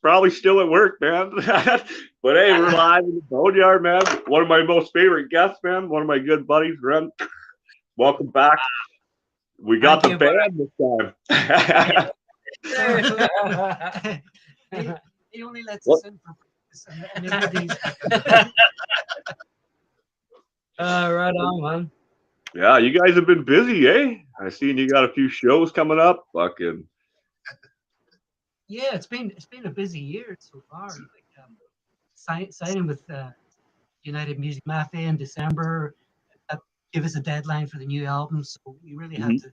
probably still at work, man. But hey, we're live in the Boneyard, man. One of my most favorite guests, man. One of my good buddies, Ren. Welcome back. We got the band this time. He only lets us in for practice and everything. Right on, man. Yeah, you guys have been busy, eh? I seen you got a few shows coming up. Fucking. Yeah, it's been a busy year so far. Like signing with United Music Mafia in December, that gave us a deadline for the new album. So we really had to spend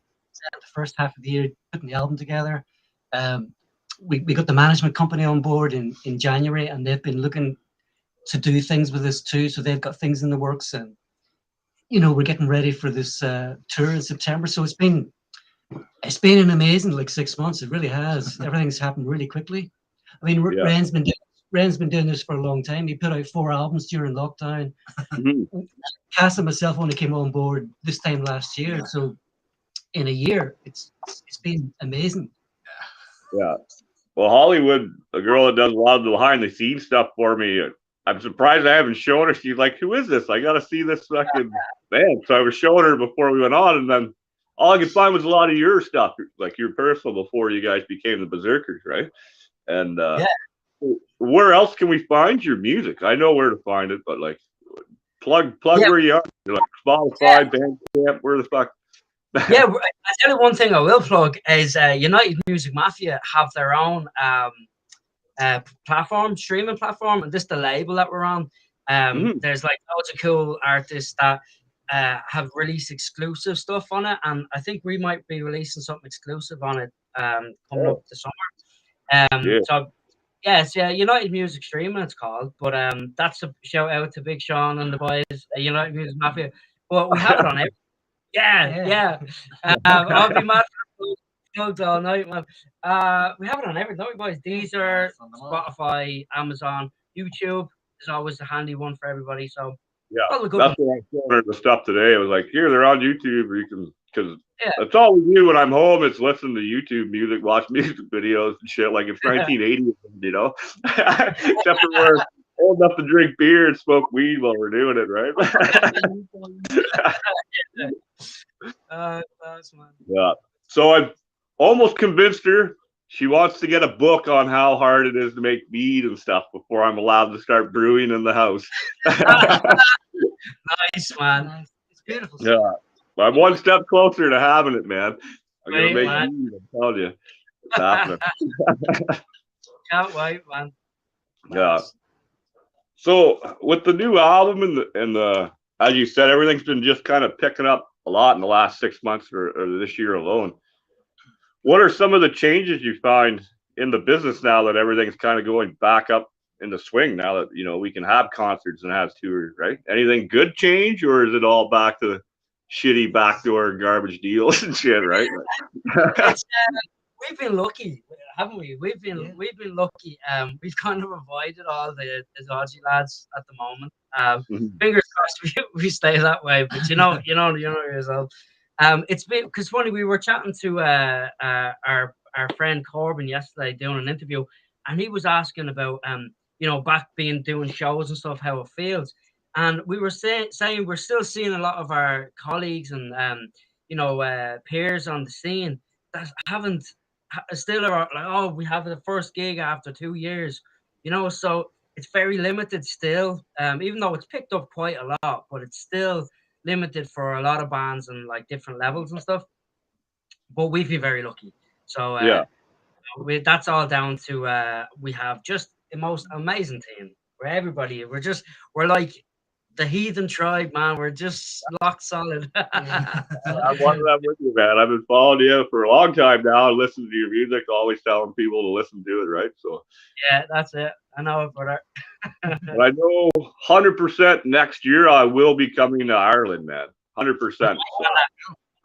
the first half of the year putting the album together. We got the management company on board in January, and they've been looking to do things with us too. So they've got things in the works, and we're getting ready for this tour in September. So it's been an amazing 6 months. It really has. Everything's happened really quickly. I mean, Ren's been doing this for a long time. He put out 4 albums during lockdown. Cass and myself only came on board this time last year. So in a year, it's been amazing. Yeah. Well, Hollywood, a girl that does a lot of the behind the scenes stuff for me, I'm surprised I haven't shown her. She's like, "Who is this? I got to see this fucking band." So I was showing her before we went on, and then all I could find was a lot of your stuff, like your personal, before you guys became the Berserkers, right? And where else can we find your music? I know where to find it, but plug where you are. You're like Spotify, Bandcamp, where the fuck? Yeah, I tell you one thing I will plug is United Music Mafia have their own streaming platform, and this is the label that we're on. There's loads of cool artists that have released exclusive stuff on it, and I think we might be releasing something exclusive on it coming up this summer. So yes, United Music Streaming it's called, but that's a shout out to Big Sean and the boys at United Music Mafia. But we have it on everything. Yeah. I'll be mad for plugs all night, man. We have it on everything, don't we, boys? Deezer, Spotify, Amazon, YouTube is always a handy one for everybody. So yeah, that's what I was showing her the stuff today. I was like, here, they're on YouTube, or you can, because that's all we do when I'm home. It's listen to YouTube music, watch music videos and shit. Like it's 1980, except for we're old enough to drink beer and smoke weed while we're doing it, right? Yeah. So I've almost convinced her. She wants to get a book on how hard it is to make mead and stuff before I'm allowed to start brewing in the house. Nice, man. It's beautiful. Yeah. I'm one step closer to having it, man. I'm going to make mead, I'm telling you. It's happening. Can't wait, man. Yeah. So with the new album and the as you said, everything's been just kind of picking up a lot in the last 6 months or this year alone. What are some of the changes you find in the business now that everything's kind of going back up in the swing now that, we can have concerts and have tours, right? Anything good change, or is it all back to the shitty backdoor garbage deals and shit, right? We've been lucky, haven't we? We've been lucky. We've kind of avoided all the dodgy lads at the moment. Fingers crossed we stay that way. But you know yourself. It's been because funny. We were chatting to our friend Corbin yesterday doing an interview, and he was asking about back doing shows and stuff, how it feels. And we were saying we're still seeing a lot of our colleagues and peers on the scene that haven't. Still are like, oh, we have the first gig after 2 years, so it's very limited still, even though it's picked up quite a lot, but it's still limited for a lot of bands and different levels and stuff. But we've been very lucky. So that's all down to we have just the most amazing team where we're like the heathen tribe, man. We're just locked solid. I'm one of them with you, man. I've been following you for a long time now and listening to your music, always telling people to listen to it, right? So yeah, that's it. I know it, brother. But I know 100% next year I will be coming to Ireland, man. 100%. So,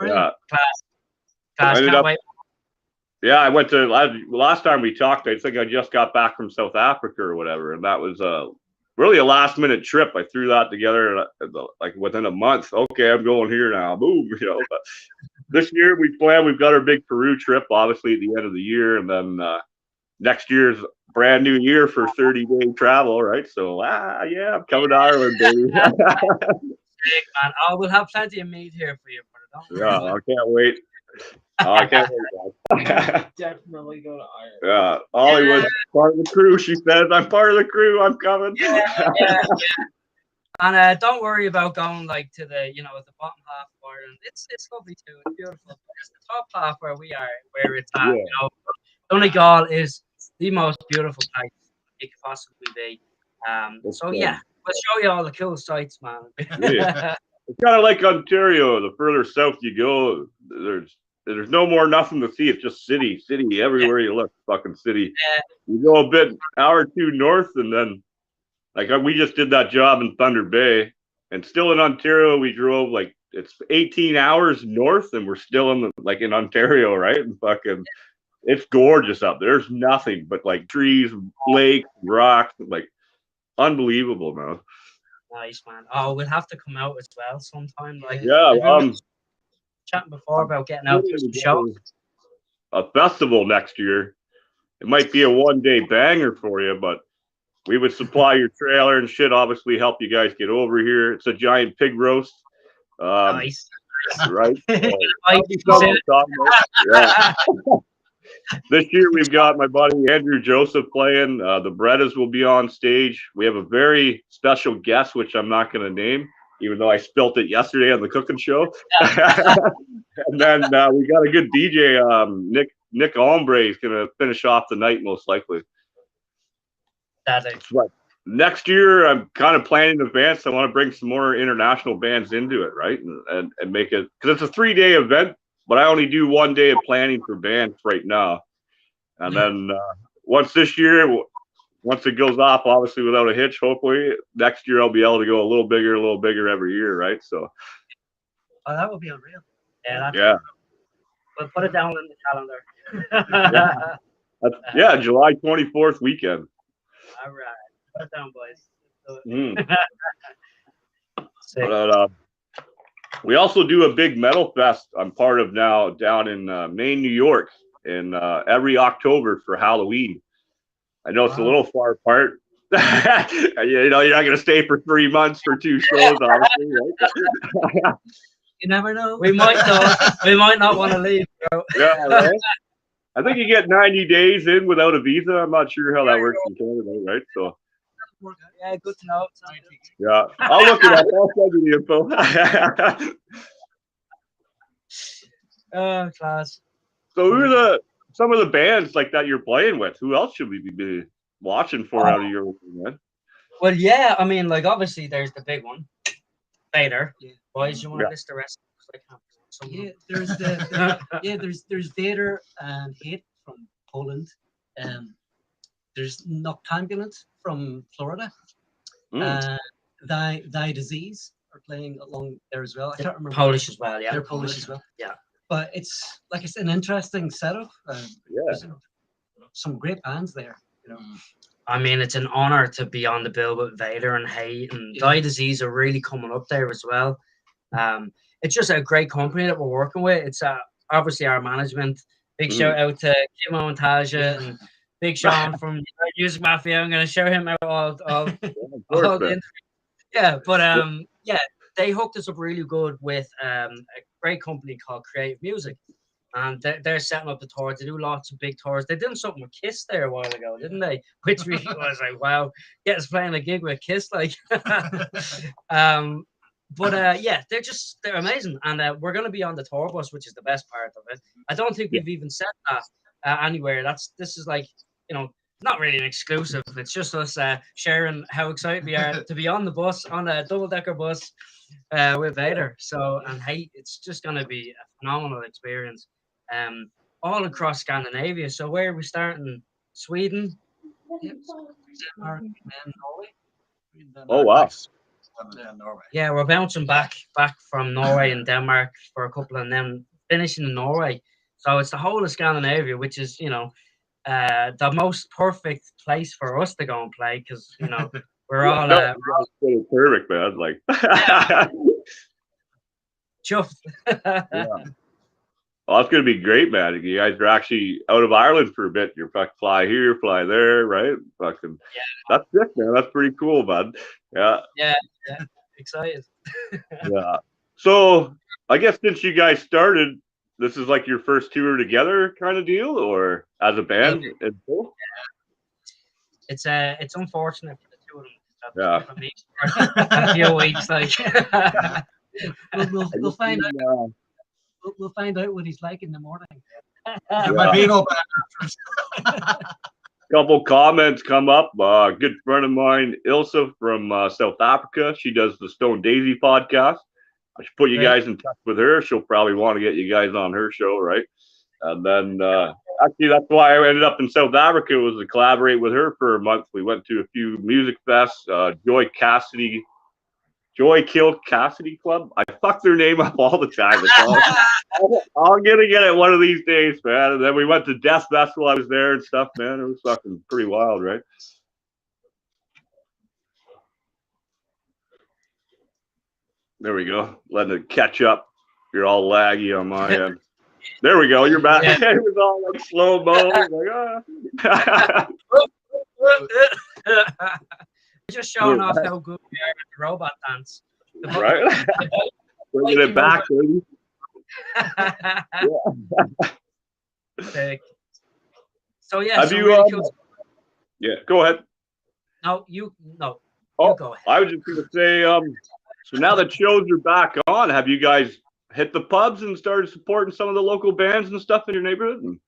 yeah. Class. Can't wait. Yeah, I went to last time we talked. I think I just got back from South Africa or whatever, and that was really a last minute trip. I threw that together within a month. Okay, I'm going here now. Boom, But this year we've got our big Peru trip, obviously at the end of the year, and then next year's brand new year for 30-day travel, right? So yeah, I'm coming to Ireland, baby. Sick, man. Oh, we'll have plenty of meat here for you, brother. Don't Yeah, worry. I can't wait. I can't wait, guys. Definitely go to Ireland. Yeah, Hollywood's part of the crew. She says, "I'm part of the crew. I'm coming." Yeah. And don't worry about going like to the the bottom half of Ireland. It's lovely too. It's beautiful. But it's the top half where we are, where it's at. Yeah. Donegal is the most beautiful place it could possibly be. So yeah, we'll show you all the cool sights, man. Yeah. It's kind of like Ontario. The further south you go, there's no more nothing to see. It's just city everywhere you look. Fucking city. You go a bit hour or two north, and then like we just did that job in Thunder Bay, and still in Ontario, we drove like it's 18 hours north, and we're still in Ontario, right? And fucking, it's gorgeous up there. There's nothing but like trees, lakes, rocks, like unbelievable, man. Nice, man. Oh, we'll have to come out as well sometime. Like, Yeah, we were chatting before about getting out to some shows. A festival next year. It might be a one-day banger for you, but we would supply your trailer and shit. Obviously, help you guys get over here. It's a giant pig roast. Nice. Right? Yeah. This year we've got my buddy Andrew Joseph playing. The Brettas will be on stage. We have a very special guest, which I'm not going to name, even though I spilt it yesterday on the cooking show. And then we got a good DJ, Nick Ombre is going to finish off the night most likely. But next year, I'm kind of planning in advance. I want to bring some more international bands into it, right? And make it, because it's a 3-day event, but I only do 1 day of planning for bands right now. And then once it goes off, obviously without a hitch, hopefully next year I'll be able to go a little bigger every year, right? So. Oh, that would be unreal. Yeah. We'll put it down in the calendar. Yeah, July 24th weekend. All right. Put it down, boys. But, we also do a big metal fest I'm part of now down in Maine, New York, in every October for Halloween. I know it's a little far apart. You're not going to stay for 3 months for 2 shows, obviously, right? You never know. We might not want to leave, bro. Yeah, right? I think you get 90 days in without a visa. I'm not sure how that works in Canada, right? So. Yeah, good to know. Yeah, I'll look it up. I'll send you the info. Oh, class. So who are some of the bands like that you're playing with? Who else should we be watching for out of your man? Well, yeah, I mean, like obviously there's the big one, Vader. Yeah. Boys, you want to list the rest? Yeah, there's Vader and Hate from Poland. There's Noctambulant from Florida. Thy Disease are playing along there as well. I can't remember. Polish as well, yeah. They're Polish as well. Yeah. But it's like I said, an interesting setup. Some great bands there. I mean, it's an honor to be on the bill with Vader and Hate, and Thy Disease are really coming up there as well. It's just a great company that we're working with. It's obviously our management. Big shout out to Kimo and Taja and Big Sean from Music Mafia. I'm going to shout him out all the interviews. Yeah, but they hooked us up really good with a great company called Creative Music. And they're setting up the tour. They do lots of big tours. They did something with Kiss there a while ago, didn't they? Which really was like, wow, get us playing a gig with Kiss, like. But they're amazing, and we're going to be on the tour bus, which is the best part of it. I don't think we've even said that anywhere. This is like, not really an exclusive. It's just us sharing how excited we are to be on the bus, on a double-decker bus with Vader. So, and hey, it's just going to be a phenomenal experience. All across Scandinavia. So where are we starting? Sweden? Denmark and Norway. Oh wow. Norway. Yeah, we're bouncing back from Norway and Denmark for a couple, and then finishing in Norway. So it's the whole of Scandinavia, which is the most perfect place for us to go and play, because we're all perfect, man. Like chuffed. Oh, that's gonna be great, man. You guys are actually out of Ireland for a bit. You're fucking fly here, fly there, right? Fucking, Yeah, that's sick, man. That's pretty cool, man. Yeah, yeah, excited. yeah. So I guess since you guys started, this is like your first tour together, kind of deal, or as a band. And full? It's unfortunate for the two of them Yeah. to meet for a few weeks. Like, We'll find out. Yeah. We'll find out what he's like in the morning. There might be no bad Couple comments come up. A good friend of mine, Ilse from South Africa. She does the Stone Daisy podcast. I should put you Great. guys in touch with her. She'll probably want to get you guys on her show, right? And then actually, that's why I ended up in South Africa, was to collaborate with her for a month. We went to a few music fests. Joy Kill Cassidy Club. I fuck their name up all the time. I'm gonna get it one of these days, man. And then we went to Death Festival. I was there and stuff, man. It was fucking pretty wild, right? There we go. Letting it catch up. You're all laggy on my end. There we go. You're back. Yeah. It was all like slow mo. Like, just showing off how good we are at the robot dance. right? Bringing it back, baby. Sick. So yeah, Have so you? really cool. Yeah, go ahead. No, you go ahead. I was just going to say, so now that shows are back on, have you guys hit the pubs and started supporting some of the local bands and stuff in your neighborhood?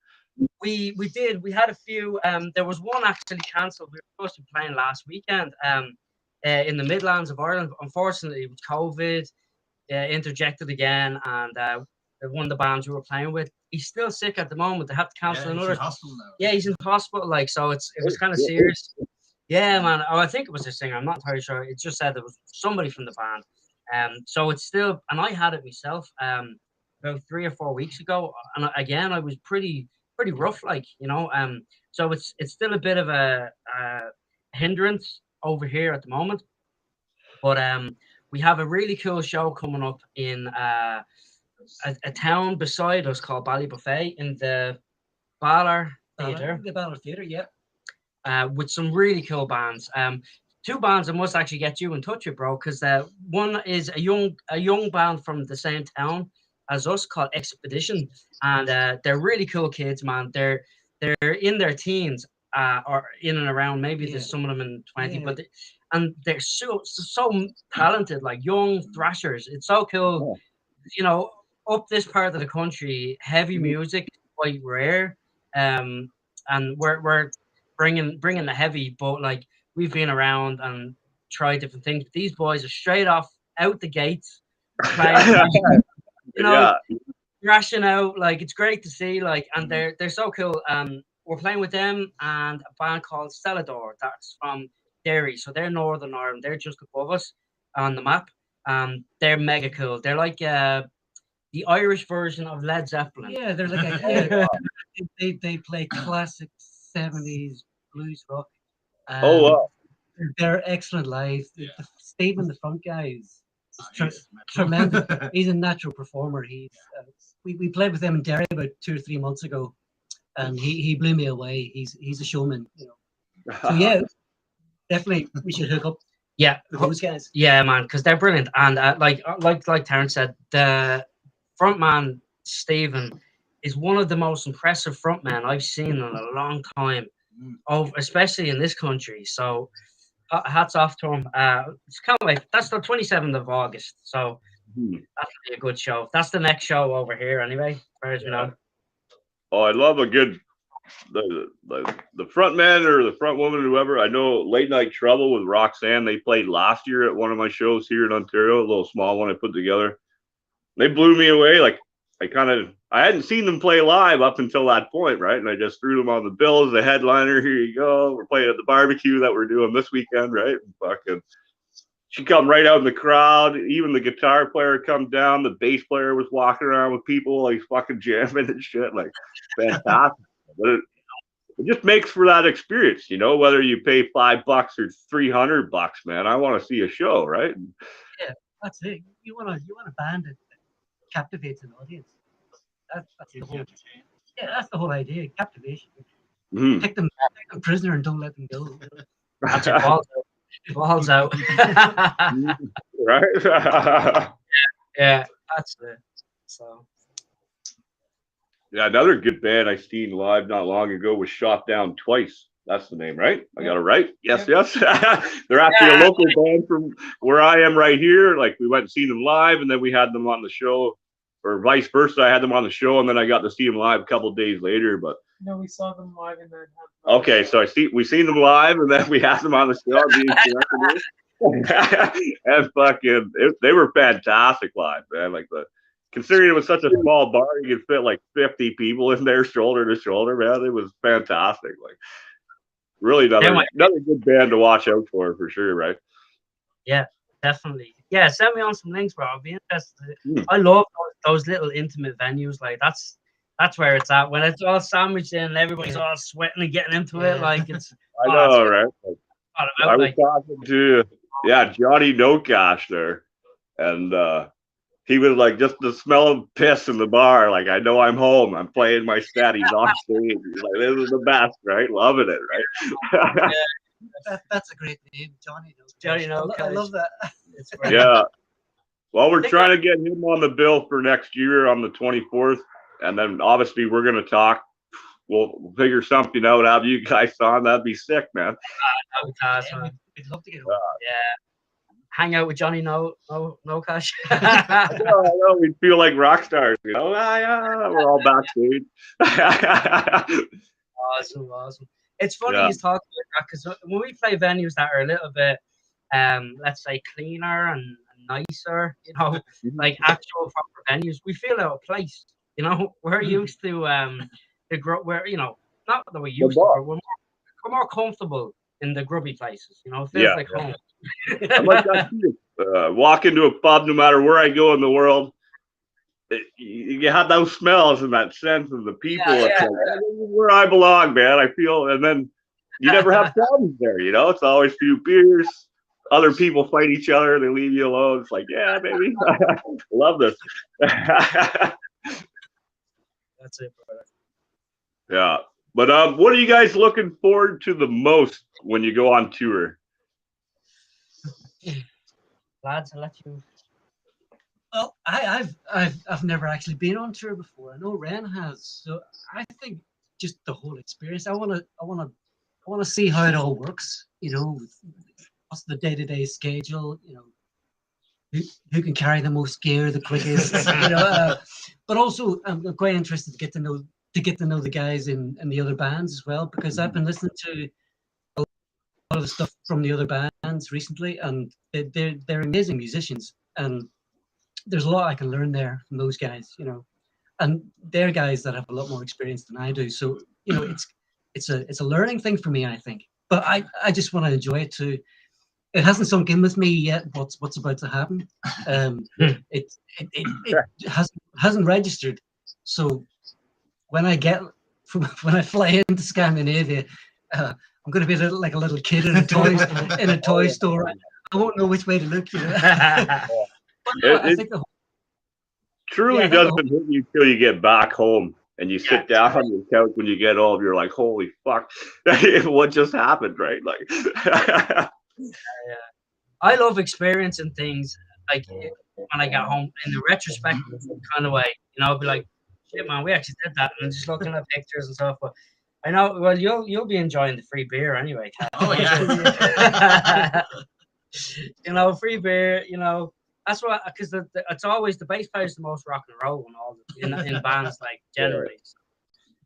We did. We had a few. There was one actually cancelled. We were supposed to be playing last weekend in the Midlands of Ireland. Unfortunately, with COVID, interjected again, and one of the bands we were playing with, he's still sick at the moment. They have to cancel another. He's in hospital now. Yeah, he's in hospital. Like, so it was kind of serious. Yeah, man. Oh, I think it was a singer. I'm not entirely sure. It just said there was somebody from the band. So it's still, and I had it myself about 3 or 4 weeks ago, and again I was pretty rough, like, so it's still a bit of a hindrance over here at the moment, but we have a really cool show coming up in a town beside us called Ballybuffet in the Ballar Theatre. The Ballar Theatre, yeah. With some really cool bands. Two bands I must actually get you in touch with, bro, because one is a young band from the same town as us called Expedition, and they're really cool kids, man. They're in their teens, or in and around. Maybe there's some of them in 20, but they're so talented, like young thrashers. It's so cool, up this part of the country, heavy music quite rare, and we're bringing the heavy, but like we've been around and tried different things. But these boys are straight off out the gates, playing, thrashing out. Like, it's great to see. Like, and they're so cool. We're playing with them and a band called Celador. That's from Derry, so they're Northern Ireland. They're just above us on the map. They're mega cool. They're like the Irish version of Led Zeppelin. Yeah, they're like they play classic 70s blues rock. Wow. They're excellent live. The Steve in the front guy is tremendous. He's a natural performer. He's we played with them in Derry about 2 or 3 months ago, and he blew me away. He's a showman, So yeah, definitely we should hook up. Yeah, with those guys. Yeah, man, because they're brilliant. And like Terence said, the frontman Stephen is one of the most impressive frontmen I've seen in a long time, especially in this country. So hats off to him. It's kind of like, that's the 27th of August, so that'll be a good show. That's the next show over here anyway, as far as we know. Oh, I love a good the front man or the front woman, whoever. I know Late Night Trouble with Roxanne, they played last year at one of my shows here in Ontario, a little small one I put together. They blew me away. Like, I hadn't seen them play live up until that point, right? And I just threw them on the bill as the headliner. Here you go. We're playing at the barbecue that we're doing this weekend, right? And fucking, she come right out in the crowd. Even the guitar player come down. The bass player was walking around with people, like, fucking jamming and shit. Like, fantastic. But it just makes for that experience, whether you pay $5 or $300, man. I want to see a show, right? Yeah, that's it. You want a band that captivates an audience. That's the whole. Yeah, that's the whole idea. Captivation. Mhm. Take them prisoner and don't let them go. That's it. Balls out. Right? Yeah, that's it. So Yeah, another good band I seen live not long ago was Shot Down Twice. That's the name, right? I got it right? Yes, yes. They're actually a local band from where I am right here. Like, we went and seen them live, and then we had them on the show, or vice versa. I had them on the show, and then I got to see them live a couple of days later. But No, we saw them live in the. okay, so we seen them live, and then we had them on the show. And fucking, they were fantastic live, man. Like, considering it was such a small bar, you could fit like 50 people in there, shoulder to shoulder, man. It was fantastic. Like, really another good band to watch out for sure, right? yeah, definitely. Yeah, send me on some links, bro. I'll be interested. I love those little intimate venues. Like, that's where it's at. When it's all sandwiched in and everybody's all sweating and getting into it, like it's. I know, right? I was talking to Johnny No Cash there, and he was like, just the smell of piss in the bar. Like, I know I'm home. I'm playing my set. He's on stage. He's like, this is the best, right? Loving it, right? That's a great name, Johnny. Johnny No I love that. It's great. Yeah. Well, we're trying to get him on the bill for next year on the 24th. And then obviously we're going to talk. We'll figure something out. Have you guys on? That'd be sick, man. That would be awesome. We'd love to get Yeah. Hang out with Johnny No Cash. I know. We feel like rock stars, you know. We're all backstage. Awesome. It's funny you talk about that because when we play venues that are a little bit, let's say, cleaner and nicer, you know, like actual proper venues, we feel out of place. You know, we're used to where, you know, not that we're used to, but we're more comfortable in the grubby places. You know, it feels like home. I'm like that too. Walk into a pub, no matter where I go in the world, you have those smells and that sense of the people. It's like, this is where I belong, man. I feel, and then you never have problems there. You know, it's always a few beers. Other people fight each other. They leave you alone. It's like, yeah, baby, love this. That's it, brother. Yeah, but what are you guys looking forward to the most when you go on tour? Lads, I'll let you. Well, I've never actually been on tour before. I know Ren has, so I think just the whole experience. I wanna see how it all works. You know, what's the day-to-day schedule? You know, who can carry the most gear the quickest? You know, but also I'm quite interested to get to know the guys in the other bands as well, because I've been listening to a lot of the stuff from the other bands recently, and they're amazing musicians, and there's a lot I can learn there from those guys, you know, and they're guys that have a lot more experience than I do. So, you know, it's a learning thing for me, I think, but I just want to enjoy it too. It hasn't sunk in with me yet what's about to happen. It hasn't registered. So when I fly into Scandinavia, I'm going to be like a little kid in a toy store. I won't know which way to look. You know? I think truly doesn't hit you till you get back home and you sit down on your couch when you get home. You're like, holy fuck, what just happened, right? Like, I love experiencing things like when I get home in the retrospective kind of way. You know, I'll be like, shit, man, we actually did that, and just looking at pictures and stuff. But I know, well, you'll be enjoying the free beer anyway, Kat. Oh yeah. You know, free beer. You know, that's what, because it's always the bass player is the most rock and roll in bands, like generally. So,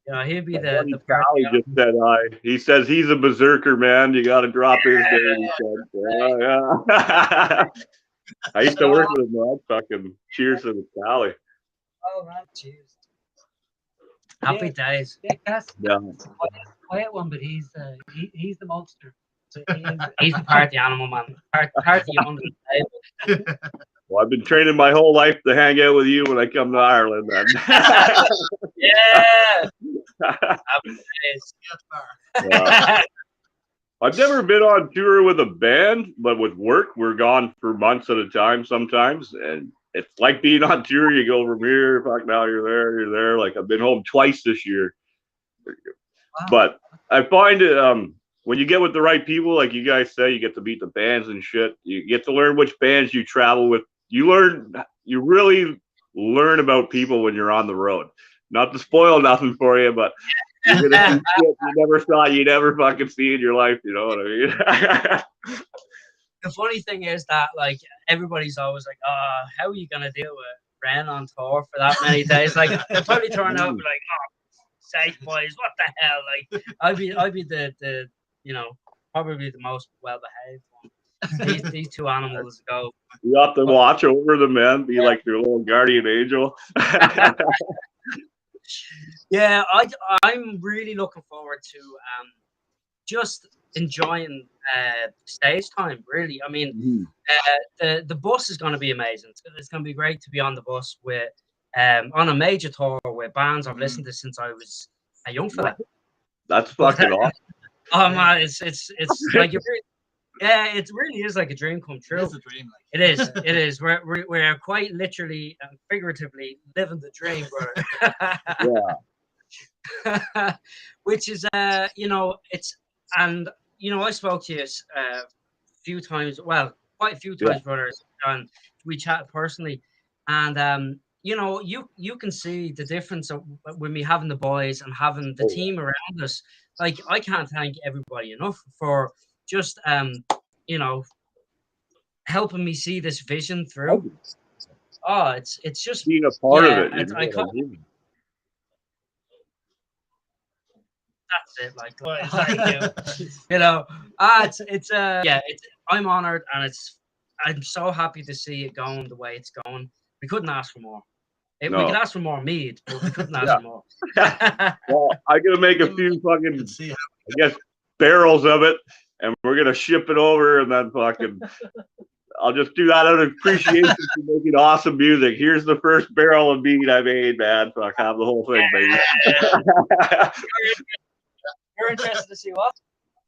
you know, he'll be the Pally just said he says he's a berserker, man. You got to drop his name. Yeah. I used to work with him, man. Fucking cheers to the Pally. Oh man, cheers. Happy days. Yeah, quiet one, but he's the monster. So he's the party animal, man. Party under the table. Well, I've been training my whole life to hang out with you when I come to Ireland, man. Yeah. I've never been on tour with a band, but with work, we're gone for months at a time sometimes. And it's like being on tour. You go from here, fuck, now you're there. Like I've been home twice this year, Wow. but I find it when you get with the right people, like you guys say, you get to meet the bands and shit. You get to learn which bands you travel with. You really learn about people when you're on the road. Not to spoil nothing for you, but you're gonna see shit you never thought you'd ever fucking see in your life. You know what I mean? The funny thing is that like everybody's always like, how are you gonna deal with Ren on tour for that many days? Like they'll probably turn out and be like, safe boys, what the hell? Like I'd be the probably the most well behaved one. These two animals go. You have to watch over them, man. Be like their little guardian angel. Yeah, I'm really looking forward to just enjoying stage time. Really, I mean, the bus is going to be amazing. It's going to be great to be on the bus with on a major tour with bands I've listened to since I was a young fella. That's fucking awesome. Oh man, it's like it really is like a dream come true. It's a dream. It is. It is. We're quite literally and figuratively living the dream, brother. Yeah. Which is it's and I spoke to you a few times, well, quite a few times, brothers, and we chatted personally, and you can see the difference of when we having the boys and having the team around us. Like I can't thank everybody enough for just helping me see this vision through. Oh, it's just being a part of it. That's it. Like, thank you. I'm honored, and I'm so happy to see it going the way it's going. We couldn't ask for more. We could ask for more mead, but we couldn't ask for more. Well, I'm gonna make a few fucking, I guess, barrels of it, and we're gonna ship it over, and then fucking, I'll just do that out of appreciation for making awesome music. Here's the first barrel of mead I made, man. Fuck, have the whole thing, baby. You're interested to see what?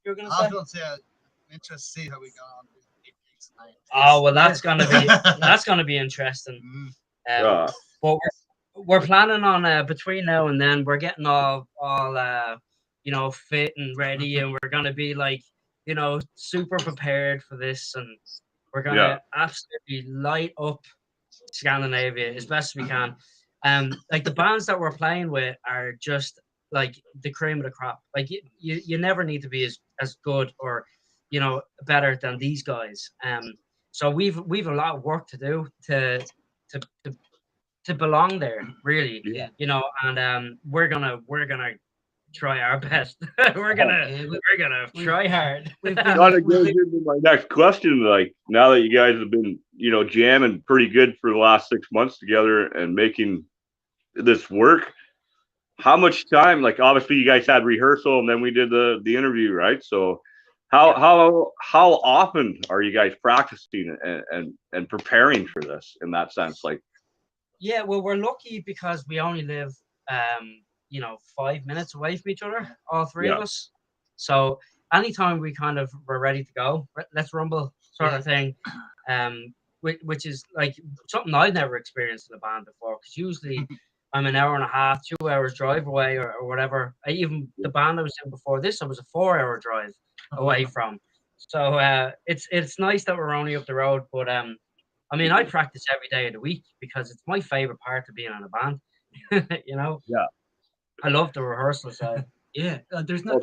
You were gonna say? I was going to say, I'm interested to see how we go on. Oh well, that's gonna be interesting. But we're planning on between now and then we're getting all fit and ready, and we're gonna be like super prepared for this, and we're gonna absolutely light up Scandinavia as best we can. Like the bands that we're playing with are just like the cream of the crop. Like you never need to be as good or better than these guys. So we've a lot of work to do to belong there, really. And we're gonna try our best. we're gonna try hard. Kind of goes into my next question. Like now that you guys have been jamming pretty good for the last 6 months together and making this work, how much time? Like obviously you guys had rehearsal and then we did the interview, right? So how often are you guys practicing and preparing for this in that sense? Like, yeah, well, we're lucky because we only live 5 minutes away from each other, all three of us. So anytime we kind of were ready to go, let's rumble sort of thing, which is like something I've never experienced in a band before, because usually I'm an hour and a half, 2 hours drive away or whatever. Even the band I was in before this, I was a 4-hour drive away from. So it's nice that we're only up the road, but I mean, I practice every day of the week because it's my favorite part of being in a band. Yeah. I love the rehearsal side. Yeah, there's so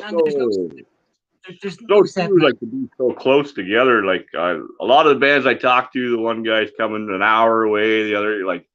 no set, like to be so close together. Like a lot of the bands I talk to, the one guy's coming an hour away, the other like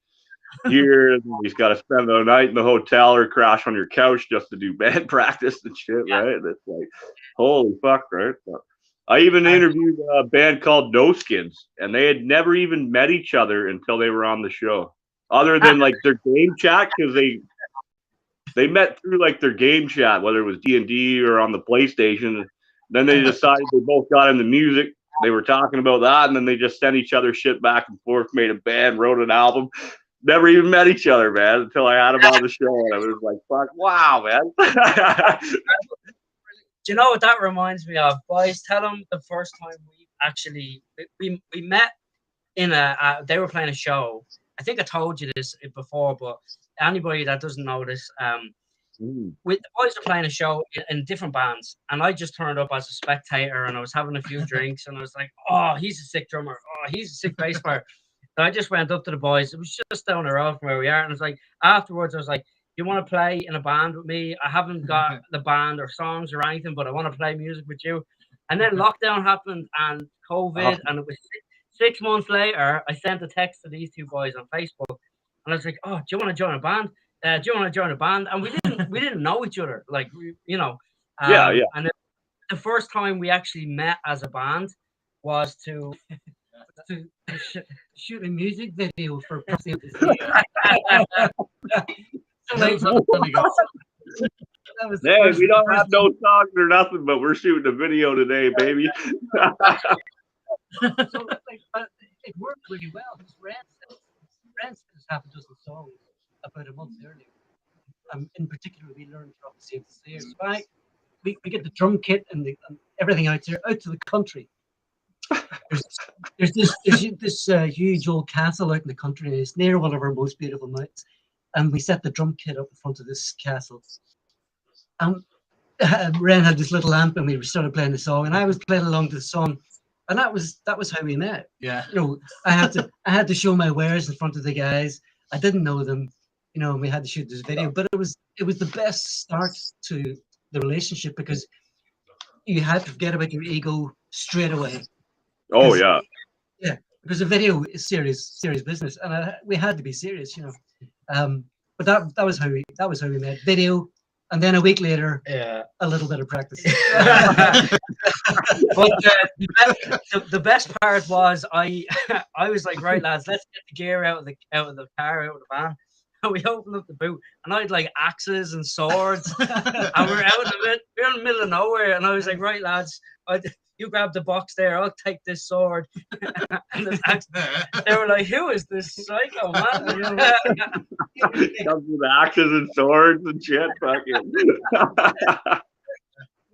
here, he's got to spend the night in the hotel or crash on your couch just to do band practice and shit, right? And it's like, holy fuck, right? But I even interviewed a band called No Skins, and they had never even met each other until they were on the show, other than like their game chat, because they met through like their game chat, whether it was D&D or on the PlayStation. Then they decided they both got into music. They were talking about that, and then they just sent each other shit back and forth, made a band, wrote an album. Never even met each other, man, until I had them on the show, and I was like, "Fuck, wow, man!" Do you know what that reminds me of, boys? Tell them the first time we met in they were playing a show. I think I told you this before, but anybody that doesn't know this, with the boys were playing a show in different bands, and I just turned up as a spectator, and I was having a few drinks, and I was like, "Oh, he's a sick drummer. Oh, he's a sick bass player." So I just went up to the boys. It was just down the road from where we are, and I was like, afterwards, I was like, "You want to play in a band with me? I haven't got the band or songs or anything, but I want to play music with you." And then lockdown happened and COVID, and it was 6 months later. I sent a text to these two boys on Facebook, and I was like, "Oh, do you want to join a band? Do you want to join a band?" And we didn't know each other, like you know. Yeah, yeah. And the first time we actually met as a band was to shoot a music video for Pussy of the Hey, we don't have no songs or nothing, but we're shooting a video today, baby. So it worked really well. Because Ren sent us half a dozen songs about a month earlier. In particular, we learned from the Stairs. So we get the drum kit and everything out there, out to the country. There's this huge old castle out in the country, and it's near one of our most beautiful mountains. And we set the drum kit up in front of this castle. Ren had this little amp, and we started playing the song, and I was playing along to the song, and that was how we met. Yeah. You know, I had to show my wares in front of the guys. I didn't know them, you know, and we had to shoot this video, but it was the best start to the relationship because you had to forget about your ego straight away. Oh yeah. Yeah, because the video is serious business, and we had to be serious, you know. But that was how we met. Video, and then a week later, a little bit of practice. But the best part was I was like, right lads, let's get the gear out of the car, out of the van. And we opened up the boot, and I had like axes and swords, and we're out of it. We're in the middle of nowhere, and I was like, right lads, you grab the box there, I'll take this sword. And they were like, who is this psycho man? Comes with axes and swords and shit. Fucking.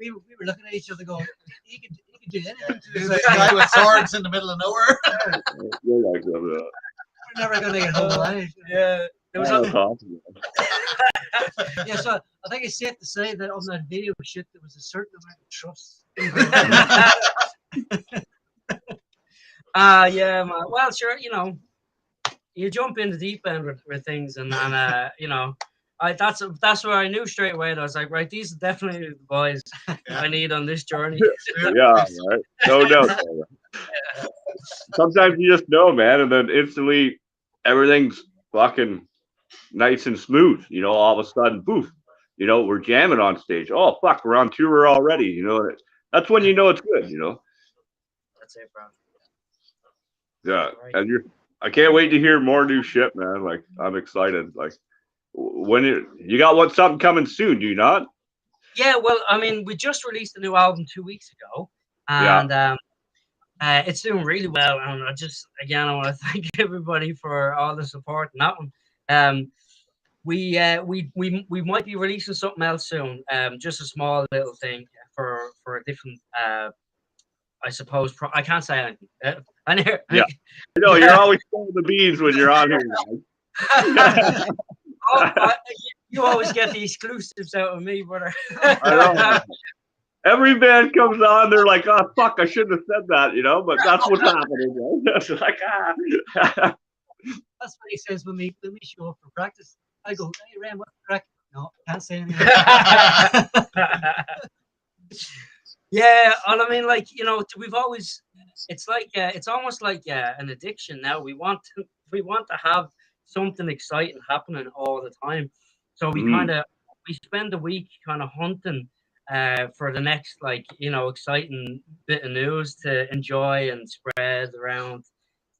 We were looking at each other going, he could do anything. There's a guy with swords in the middle of nowhere. You're like, We're never going to get home alive. Yeah. There was yeah, so I think it's safe to say that on that video shoot there was a certain amount of trust. Yeah, man. Well, sure, you know, you jump in the deep end with things, and you know, that's where I knew straight away that I was like, right, these are definitely the boys I need on this journey. Yeah, right. No doubt. Sometimes you just know, man, and then instantly everything's fucking nice and smooth. You know, all of a sudden, poof. You know, we're jamming on stage. Oh fuck, we're on tour already. You know, that's when you know it's good. You know. That's it, bro. Yeah, and I can't wait to hear more new shit, man. Like, I'm excited. Like, when you got something coming soon, do you not? Yeah, well, I mean, we just released a new album 2 weeks ago, and it's doing really well. And I want to thank everybody for all the support in that one. We might be releasing something else soon. Just a small little thing for a different. I suppose I can't say anything. Yeah, you know, you're always spilling the beans when you're on here. You always get the exclusives out of me, brother. I know. Every band comes on, they're like, "Oh fuck, I shouldn't have said that," you know. But that's what's happening. Right? It's like That's what he says when we show up for practice. I go, "Hey, Ren, what's the crack?" No, can't say anything. Yeah, and I mean, like, you know, we've always. It's like it's almost like an addiction now. We want to have something exciting happening all the time. So we we spend the week kind of hunting for the next, like, you know, exciting bit of news to enjoy and spread around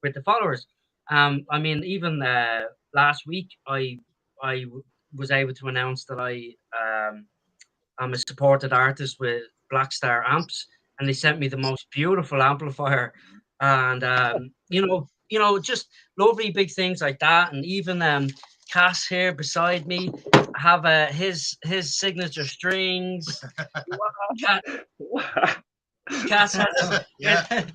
with the followers. I mean, even last week I was able to announce that I'm a supported artist with Black Star Amps, and they sent me the most beautiful amplifier, and you know, just lovely big things like that. And even Cass here beside me have his signature strings. Cass has,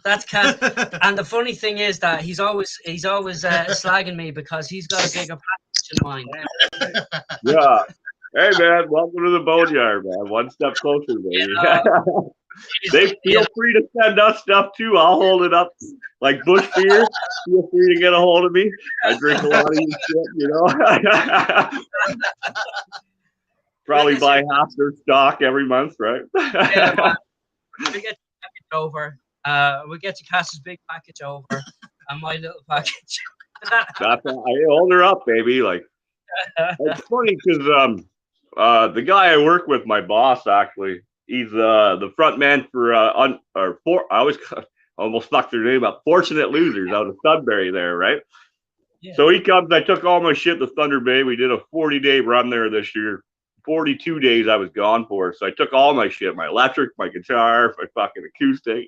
that's Cass. And the funny thing is that he's always slagging me because he's got a bigger package in mind. Yeah. Hey man, welcome to the Boneyard, man. One step closer, baby. They feel free to send us stuff too. I'll hold it up. Like Bush beer, feel free to get a hold of me. I drink a lot of your shit, you know. Probably buy half their stock every month, right? Yeah, man. We get your package over. We get your Cass's big package over, and my little package. I hold her up, baby. Like it's funny because the guy I work with, my boss, actually, he's the front man for I always almost fucked their name up. Fortunate Losers out of Sudbury there, right? Yeah. So he comes. I took all my shit to Thunder Bay. We did a 40-day run there this year. 42 days I was gone for. So I took all my shit, my electric, my guitar, my fucking acoustic,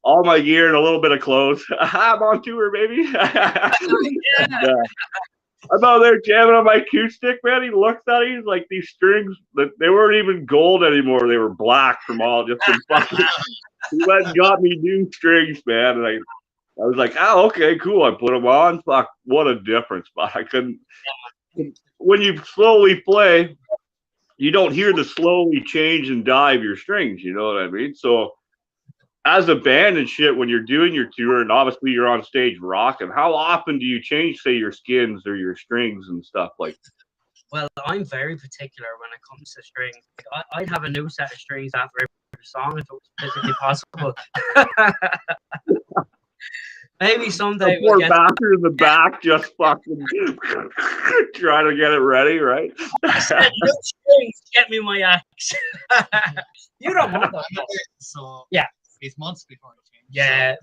all my gear, and a little bit of clothes. I'm on tour, baby. And, I'm out there jamming on my acoustic, man. He looks at it, he's like, these strings, they weren't even gold anymore. They were black from all just some fucking. He went and got me new strings, man. And I was like, oh, okay, cool. I put them on. Fuck, what a difference. But I couldn't. When you slowly play, you don't hear the slowly change and dive your strings. You know what I mean? So as a band and shit, when you're doing your tour and obviously you're on stage rocking, how often do you change, say, your skins or your strings and stuff like that? Well, I'm very particular when it comes to strings. Like, I'd have a new set of strings after every song if it was physically possible. Maybe someday the poor bastard in the back just fucking trying to get it ready, right? I said, new strings, get me my axe. You don't want that. So yeah. 8 months before it changed. Yeah,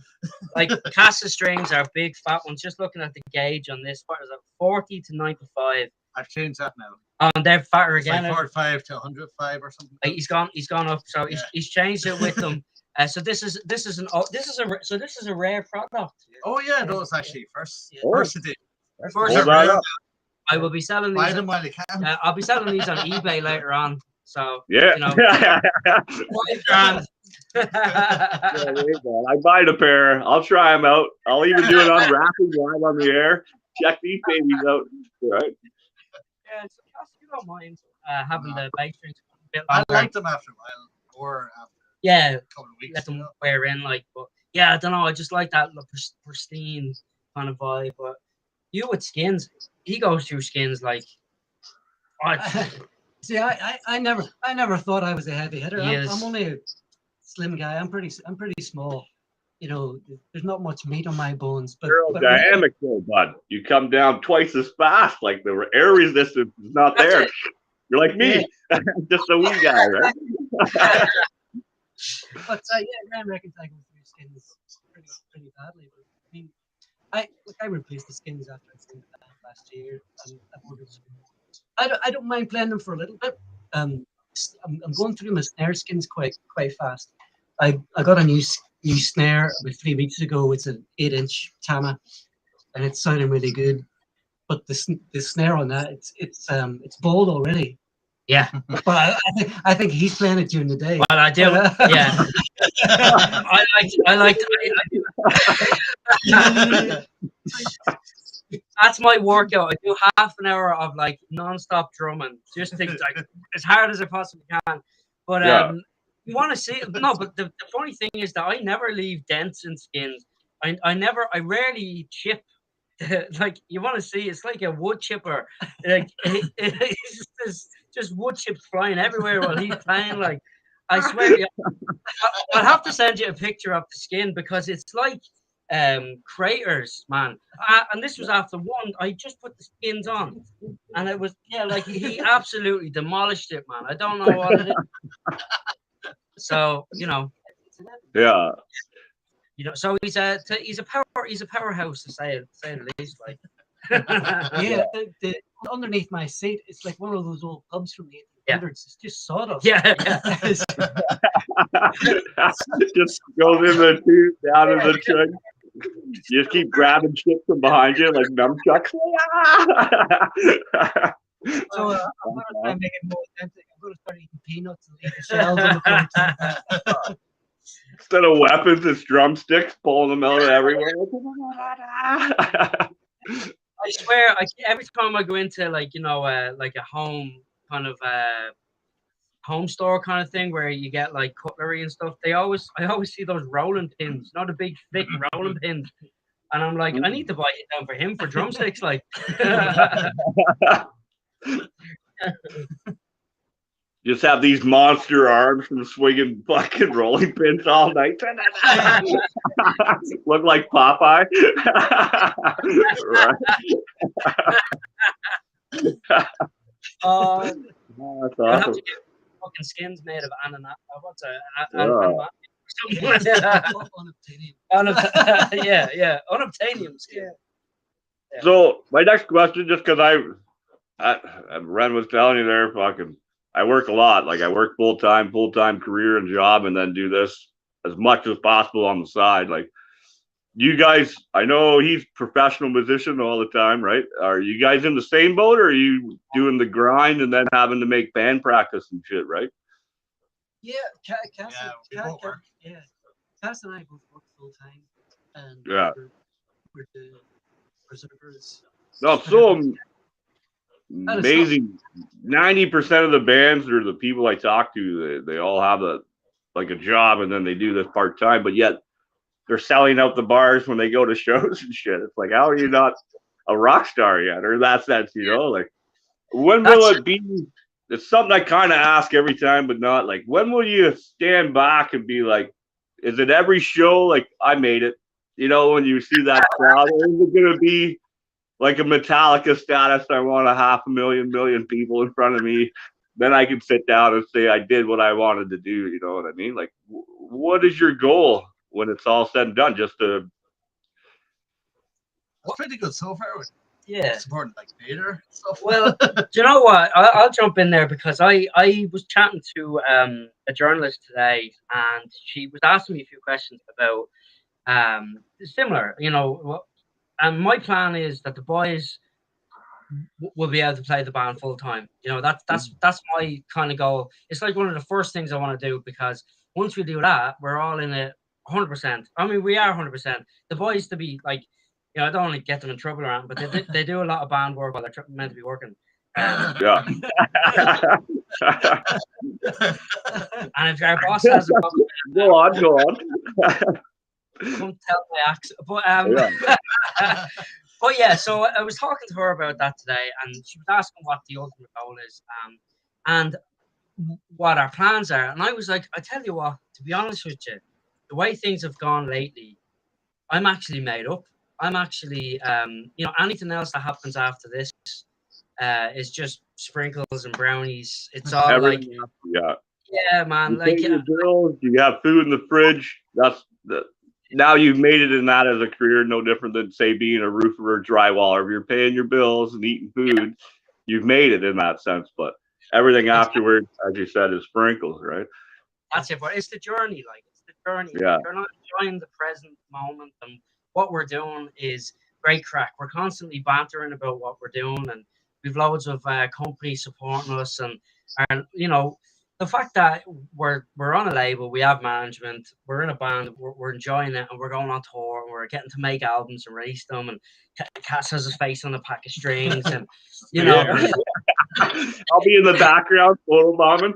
like Cass's strings are big fat ones. Just looking at the gauge on this, what is it, 40 to 95? I've changed that now. And they're fatter again. Like 45 to 105 or something. He's gone up. So he's changed it with them. So this is a rare product. Oh yeah, those actually first edition. I will be selling these. Buy them while you can. I'll be selling these on eBay later on. So yeah, you know, I buy a pair. I'll try them out. I'll even do it unwrapping live on the air. Check these babies out. Right. Yeah, so you don't mind having the bass strings a bit longer. I like them after a while, or after a couple of weeks. Let them wear in, like. But yeah, I don't know. I just like that pristine kind of vibe. But you with skins, he goes through skins like. See, I never thought I was a heavy hitter. I'm only a slim guy. I'm pretty small. You know, there's not much meat on my bones. But aerodynamic though, bud. You come down twice as fast. Like the air resistance is not there. You're like me, just a wee guy, right? But I reckon I go through skins pretty badly. But I mean, I replaced the skins after I seen the band last year, and I don't mind playing them for a little bit. I'm going through my snare skins quite fast. I got a new snare about 3 weeks ago. It's an 8-inch Tama, and it's sounding really good. But the snare on that, it's bold already. Yeah, but I think he's playing it during the day. Well, I do. Yeah, I like. That's my workout. I do half an hour of like non-stop drumming, just like as hard as I possibly can. But you want to see? No, but the funny thing is that I never leave dents in skins. I rarely chip. Like you want to see? It's like a wood chipper. Like it's just wood chips flying everywhere while he's playing. Like I swear, I'll have to send you a picture of the skin because it's like craters, man. And this was after one. I just put the skins on, and it was like he absolutely demolished it, man. I don't know what it is. So you know, you know. So he's a powerhouse to say the least. Like the underneath my seat, it's like one of those old pubs from the 1800s. It's just sawdust. Yeah. Just goes in the tube, down in the trunk. You just keep grabbing shit from behind you like nunchucks. So I'm going to try and make it more authentic. I'm going to start eating peanuts and leave the shells on the plate. Instead of weapons, it's drumsticks, pulling them out of everywhere. I swear, every time I go into like like a home kind of home store kind of thing where you get like cutlery and stuff, I always see those rolling pins, not the big thick rolling pins, and I'm like, I need to buy it down for him for drumsticks, like. Just have these monster arms from swinging fucking rolling pins all night. Look like Popeye. That's I'll have awesome. to get fucking skins made of what's yeah, unobtainium skin. Yeah. So my next question, just because Ren was telling you there, fucking, I work a lot. Like I work full time career and job, and then do this as much as possible on the side. Like you guys, I know he's professional musician all the time, right? Are you guys in the same boat, or are you doing the grind and then having to make band practice and shit, right? Yeah, Cass and I both work full time, and Yeah. we're the reservers. No, so amazing. 90% of the bands or the people I talk to, they all have a job and then they do this part time, but yet they're selling out the bars when they go to shows and shit. It's like, how are you not a rock star yet? Or in that sense, like when will it be? It's something I kind of ask every time, but not like, when will you stand back and be like, is it every show? Like I made it, when you see that crowd, or is it going to be like a Metallica status? I want 500,000 people in front of me. Then I can sit down and say I did what I wanted to do. You know what I mean? Like, what is your goal when it's all said and done? Just to. Well, pretty good so far. Yeah. Supporting like Vader and stuff. Well, do you know what? I'll jump in there because I was chatting to a journalist today, and she was asking me a few questions about similar, and my plan is that the boys will be able to play the band full time. That's my kind of goal. It's like one of the first things I want to do, because once we do that, we're all in it 100%. I mean, we are 100%. The boys to be like, I don't want to get them in trouble around, but they do a lot of band work while they're meant to be working. Yeah. And if our boss has a problem, go on. Don't tell my accent. But yeah, so I was talking to her about that today, and she was asking what the ultimate goal is, and what our plans are. And I was like, I tell you what, to be honest with you, the way things have gone lately, I'm actually made up. I'm actually, anything else that happens after this is just sprinkles and brownies. It's all everything, like, yeah, man. You like, pay your bills, you have food in the fridge. Now you've made it in that as a career, no different than say being a roofer or drywaller. If you're paying your bills and eating food, you've made it in that sense. But everything afterwards, as you said, is sprinkles, right? That's it. But it's the journey, like it's the journey. Yeah. You're not enjoying the present moment, and what we're doing is great crack. We're constantly bantering about what we're doing, and we've loads of companies supporting us, and the fact that we're on a label, we have management, we're in a band, we're enjoying it, and we're going on tour, and we're getting to make albums and release them, and Cass has his face on a pack of strings, and I'll be in the background photo bombing.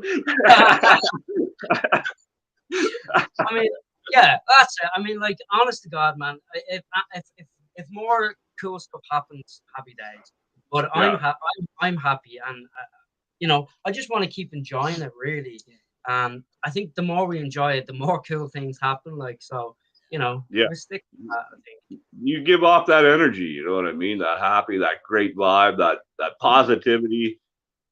I mean, yeah, that's it. I mean, like, honest to God, man, if more cool stuff happens, happy days. But I'm happy, and I just want to keep enjoying it, really. I think the more we enjoy it, the more cool things happen. Like, so, we stick to that, I think. You give off that energy, you know what I mean? That happy, that great vibe, that positivity.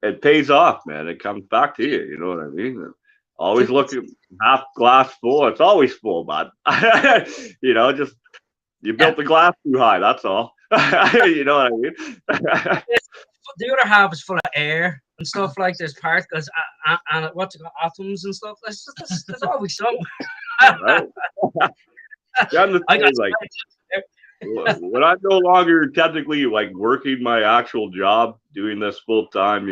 It pays off, man. It comes back to you, you know what I mean? Always look at half glass full. It's always full, bud. Just you built the glass too high. That's all. You know what I mean? The other half is full of air and stuff, like there's particles and what's it called, atoms and stuff. There's always something. Right. When I'm no longer technically like working my actual job, doing this full time,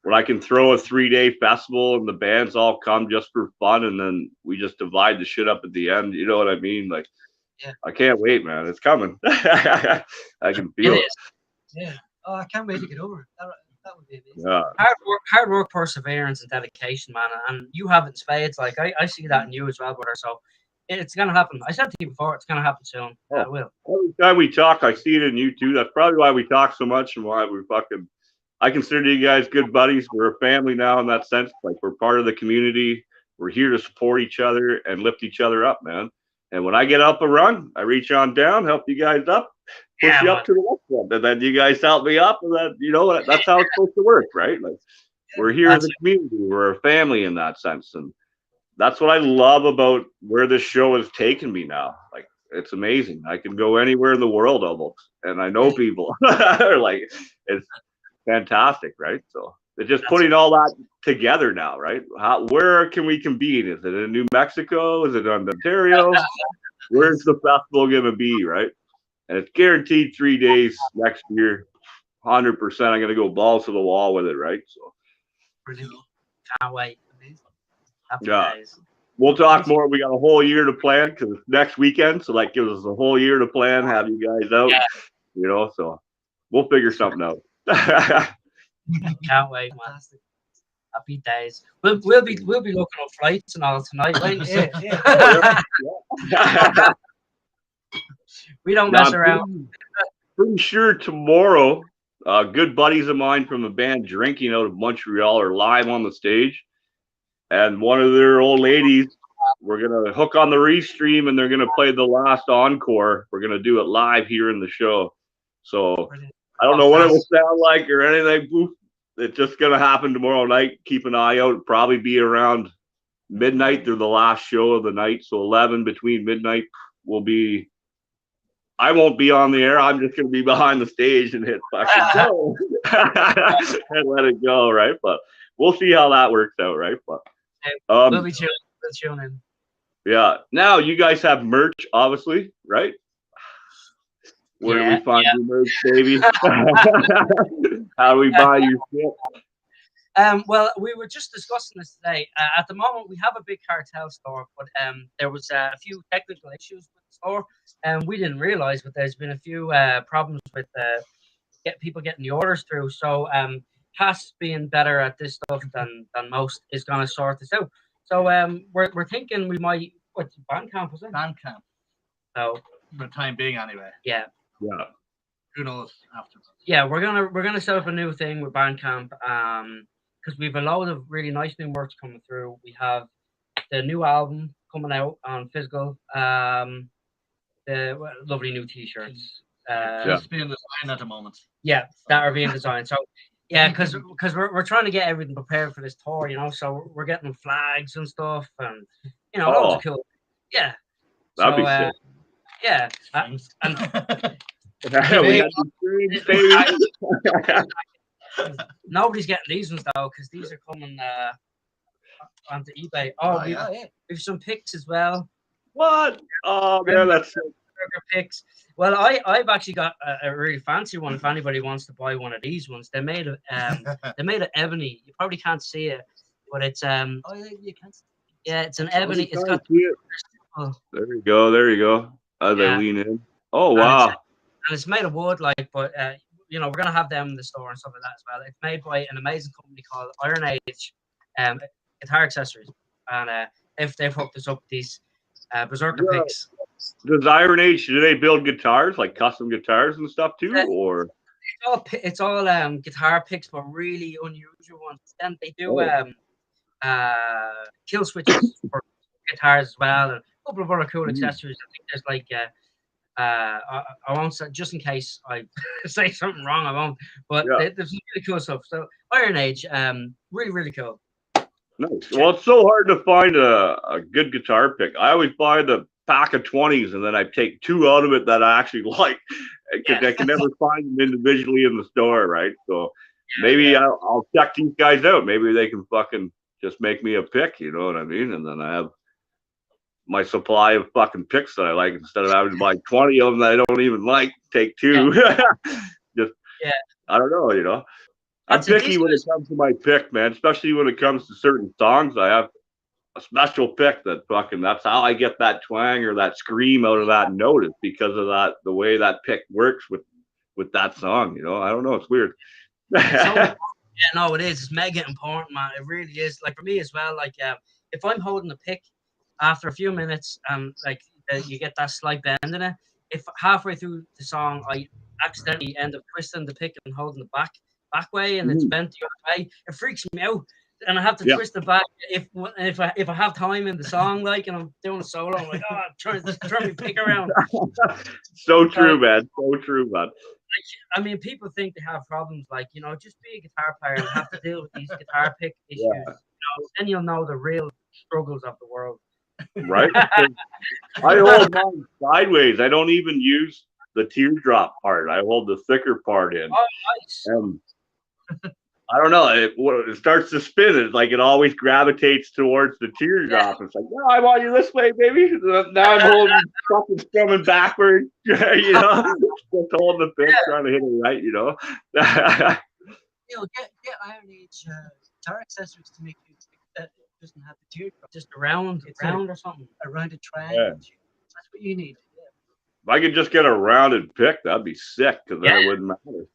when I can throw a 3-day festival and the bands all come just for fun, and then we just divide the shit up at the end. You know what I mean? Like, Yeah. I can't wait, man. It's coming. I can feel it. Yeah. Oh, I can't wait to get over it. That would be amazing. Yeah. Hard work, perseverance, and dedication, man. And you have it in spades. Like I see that in you as well, brother. So it's gonna happen. I said to you before, it's gonna happen soon. It will. Every time we talk, I see it in you too. That's probably why we talk so much and why we fucking. I consider you guys good buddies. We're a family now in that sense. Like, we're part of the community. We're here to support each other and lift each other up, man. And when I get up a run, I reach on down, help you guys up, push you up to the next one, and then you guys help me up, and then that's how it's supposed to work, right? Like, we're here as a community. We're a family in that sense, and that's what I love about where this show has taken me now. Like, it's amazing. I can go anywhere in the world almost, and I know people. Like, it's fantastic, right? So it's just putting all that together now, right? Where can we compete? Is it in New Mexico? Is it in Ontario? Where's the festival going to be, right? And it's guaranteed 3 days next year. 100%. I'm going to go balls to the wall with it, right? So, Brilliant. Can't wait. Happy yeah. days. We'll talk more. We got a whole year to plan because it's next weekend. So that gives us a whole year to plan, have you guys out, so we'll figure something out. Can't wait, man. Happy days. We'll be looking up flights and all tonight. We don't mess around. Pretty sure tomorrow, good buddies of mine from the band Drinking out of Montreal are live on the stage, and one of their old ladies, we're gonna hook on the restream, and they're gonna play the last encore. We're gonna do it live here in the show. So I don't know what it will sound like or anything. It's just going to happen tomorrow night. Keep an eye out. It'll probably be around midnight. They're the last show of the night. So 11 between midnight will be. I won't be on the air. I'm just going to be behind the stage and hit fucking go and let it go, right? But we'll see how that works out, right? But we'll be tuning. Yeah. Now you guys have merch, obviously, right? Where do we find your merch, baby? How do we buy your shit? Well, we were just discussing this today. At the moment, we have a big cartel store, but there was a few technical issues with the store, and we didn't realize. But there's been a few problems with people getting the orders through. So, Cass being better at this stuff than most is going to sort this out. So, we're thinking we might Bandcamp, was it? Bandcamp. So, for the time being, anyway. Yeah. Yeah. Who knows afterwards? Yeah, we're gonna set up a new thing with Bandcamp, because we've a load of really nice new merch coming through. We have the new album coming out on physical, the lovely new T-shirts. It's being designed at the moment. Yeah, that are being designed. So yeah, because we're trying to get everything prepared for this tour, So we're getting flags and stuff, and loads of cool. Yeah, that'd be sick. Yeah, we had some strings, baby. Nobody's getting these ones though, because these are coming onto eBay. We have some pics as well. What? Oh man, that's burger pics. Well, I've actually got a really fancy one. If anybody wants to buy one of these ones, they're made of ebony. You probably can't see it, but it's you can't see it. Yeah, it's an ebony. It's got. There you go. As I lean in. Oh wow! And it's made of wood, but we're gonna have them in the store and stuff like that as well. It's made by an amazing company called Iron Age, guitar accessories, and if they've hooked us up these berserker picks. Does Iron Age, do they build guitars, like custom guitars and stuff too, or? It's all guitar picks, but really unusual ones. Then they do kill switches for guitars as well, and a couple of other cool accessories. I think there's like I won't say, just in case I say something wrong, I won't. But there's some really cool stuff. So Iron Age, really, really cool. Nice. Well, it's so hard to find a good guitar pick. I always buy the pack of 20s, and then I take 2 out of it that I actually like, because I can never find them individually in the store, right? So maybe I'll check these guys out. Maybe they can fucking just make me a pick, you know what I mean? And then I have my supply of fucking picks that I like, instead of having to buy 20 of them that I don't even like. Take 2. I don't know, I'm picky when it comes to my pick, man. Especially when it comes to certain songs. I have a special pick that fucking. That's how I get that twang or that scream out of that note. Is because of that the way that pick works with that song. You know, I don't know. It's weird. Yeah, no, it is. It's mega important, man. It really is. Like for me as well. Like, if I'm holding a pick after a few minutes, like you get that slight bend in it. If halfway through the song I accidentally end up twisting the pick and holding it back way, and it's bent the other way, it freaks me out, and I have to twist it back. If I have time in the song, like, and I'm doing a solo, I'm like, oh, turn my pick around. So true, man. So true, man. Like, I mean, people think they have problems, like, you know, just be a guitar player and have to deal with these guitar pick issues. You know, then you'll know the real struggles of the world. Right? I hold mine sideways. I don't even use the teardrop part. I hold the thicker part in. Oh, nice. I don't know. It starts to spin. It's like it always gravitates towards the teardrop. Yeah. It's like, no, I want you this way, baby. Now I'm holding fucking strumming backwards. You know, just holding the pick, trying to hit it right. You know. You know, get Iron Age guitar accessories to make you that it doesn't have the teardrop. Just around or something. Around a triangle. Yeah. That's what you need. If I could just get a rounded pick, that'd be sick, because then it wouldn't matter.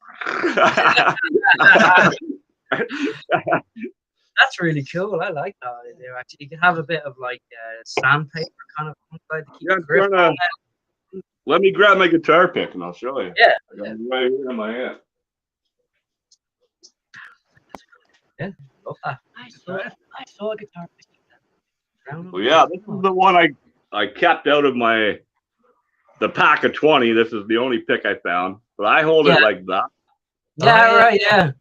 That's really cool. I like that idea. Actually, you can have a bit of like sandpaper kind of inside to keep the grip on it. Let me grab my guitar pick and I'll show you. Yeah, I got it right here in my hand. Yeah, love that. I saw a guitar pick. Well, yeah, this is the one I kept out of the pack of 20. This is the only pick I found, but I hold it like that. Yeah, right. Yeah.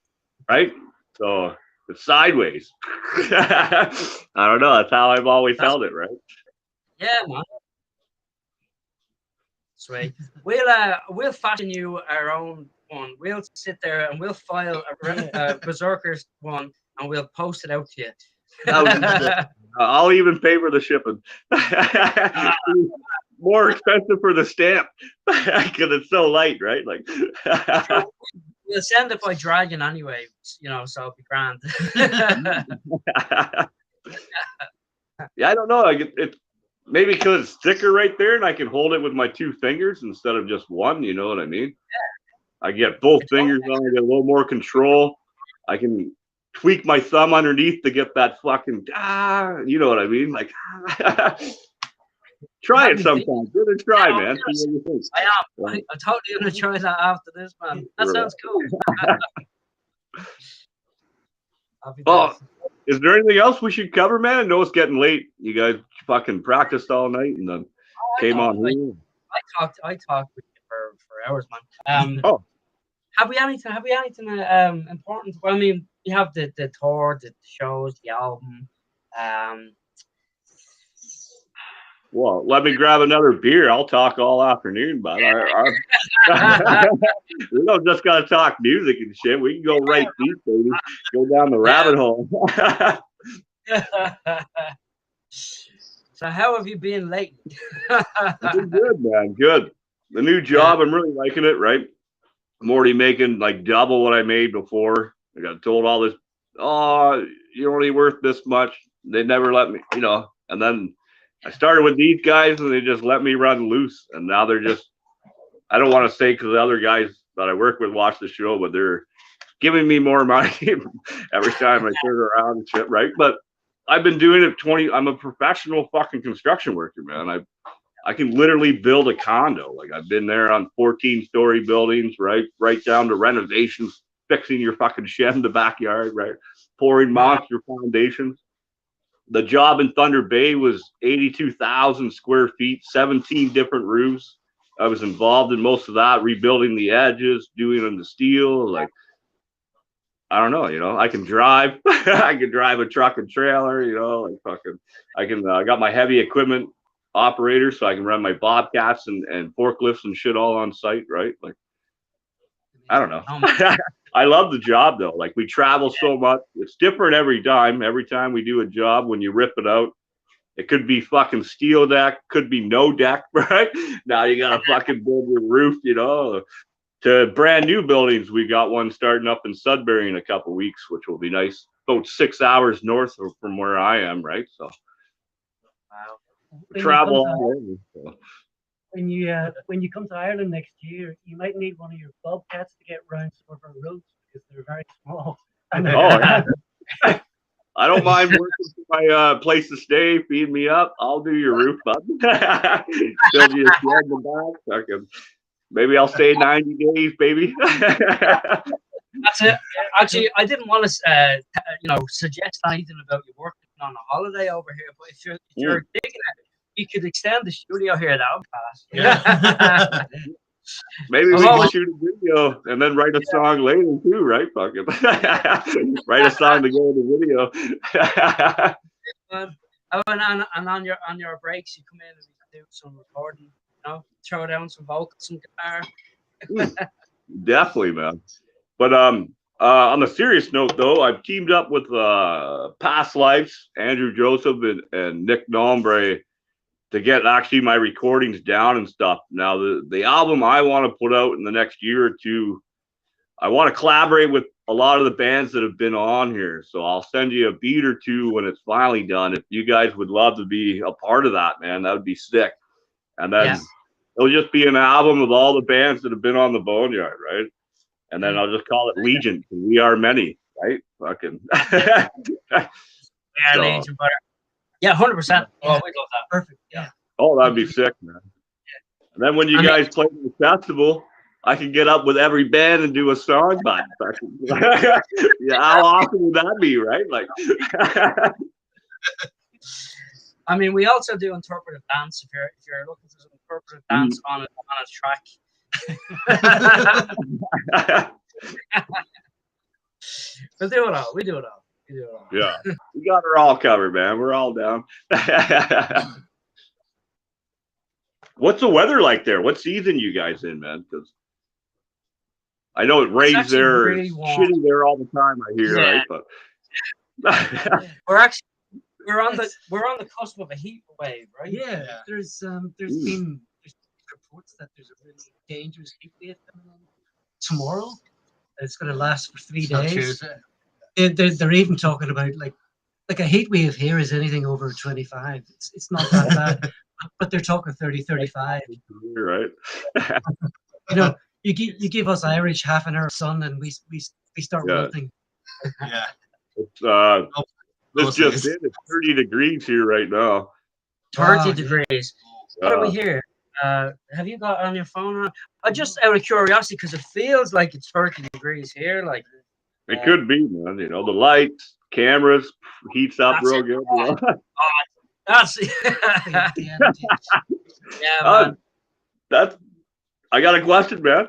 Right. So it's sideways. I don't know. That's how I've always held it, right? Yeah, man. Sweet. We'll fashion you our own one. We'll sit there and we'll file a Berserkers one and we'll post it out to you. I'll even pay for the shipping. More expensive for the stamp because it's so light, right? Like. We'll send it by dragon anyway, you know, so it'll be grand. Yeah, I don't know. It maybe because it's thicker right there, and I can hold it with my 2 fingers instead of just one. You know what I mean? Yeah. I get both fingers on. I get a little more control. I can tweak my thumb underneath to get that fucking you know what I mean? Like. Try it sometime. Give it a try, man. See what you think. I am. I'm totally going to try that after this, man. That sounds cool. Oh, is there anything else we should cover, man? I know it's getting late. You guys fucking practiced all night and then came on here. I talked with you for hours, man. Have we anything important? Well, I mean, we have the tour, the shows, the album. Well, let me grab another beer. I'll talk all afternoon, but we don't just got to talk music and shit. We can go right deep, baby. Go down the rabbit hole. So how have you been lately? Been good, man. Good. The new job, I'm really liking it, right? I'm already making like double what I made before. I got told all this, you're only worth this much. They never let me, you know, and then I started with these guys and they just let me run loose. And now they're just, I don't want to say because the other guys that I work with watch the show, but they're giving me more money every time I turn around and shit, right? But I've been doing it I'm a professional fucking construction worker, man. I can literally build a condo. Like I've been there on 14-story buildings, right down to renovations, fixing your fucking shed in the backyard, right? Pouring monster foundations. The job in Thunder Bay was 82,000 square feet, 17 different roofs. I was involved in most of that, rebuilding the edges, doing them to steel. Like, I don't know, you know, I can drive. I can drive a truck and trailer, you know, like fucking, I got my heavy equipment operator, so I can run my bobcats and forklifts and shit all on site, right? Like, I don't know. I love the job though. Like we travel so much. It's different every time. Every time we do a job, when you rip it out, it could be fucking steel deck, could be no deck, right? Now you gotta fucking build your roof, you know, to brand new buildings. We got one starting up in Sudbury in a couple of weeks, which will be nice. About 6 hours north from where I am, right? So Wow. travel all over. So. When you come to Ireland next year, you might need one of your bobcats to get round some of our roads because they're very small. Yeah. I don't mind working for my place to stay, feed me up. I'll do your roof, bud. Build you a shed in the back. Maybe I'll stay 90 days, baby. That's it. Actually, I didn't want to, suggest anything about you working on a holiday over here. But if you're digging it, you could extend the studio here. That would pass. Yeah. Maybe we can shoot a video and then write a song later too, right? Fucking write a song to go in the video. And on your breaks, you come in and you do some recording. Throw down some vocals, some guitar. Definitely, man. But on a serious note, though, I've teamed up with Past Lives, Andrew Joseph and Nick Nombre, to get actually my recordings down and stuff. Now, the album I want to put out in the next year or two, I want to collaborate with a lot of the bands that have been on here. So I'll send you a beat or two when it's finally done. If you guys would love to be a part of that, man, that would be sick. And then it'll just be an album of all the bands that have been on the Boneyard, right? And then I'll just call it Legion. We are many, right? Fucking. Legion, butter. Yeah, 100%. Oh, we love that. Perfect. Yeah. Oh, that'd be sick, man. And then when you guys play the festival, I can get up with every band and do a song by it. Yeah, how awesome would that be, right? Like. I mean, we also do interpretive dance. If you're looking for some interpretive dance on a track, we'll do it all. We do it all. Yeah, we got her all covered, man. We're all down. What's the weather like there? What season you guys in, man? Because I know it rains there, really shitty there all the time. I hear, right? But we're on the cusp of a heat wave, right? Yeah. There's been reports that there's a really dangerous heat wave coming in tomorrow. It's going to last for 3 days. They're even talking about like a heat wave here is anything over 25. It's not that bad, but they're talking 30, 35. You're right. You give us Irish half an hour of sun and we start melting. Yeah. It's just it's 30 degrees here right now. 30 degrees. What are we here? Have you got on your phone? Just out of curiosity, because it feels like it's 30 degrees here. Like it could be, man. The lights, cameras, heats up real good. That's man. I got a question, man.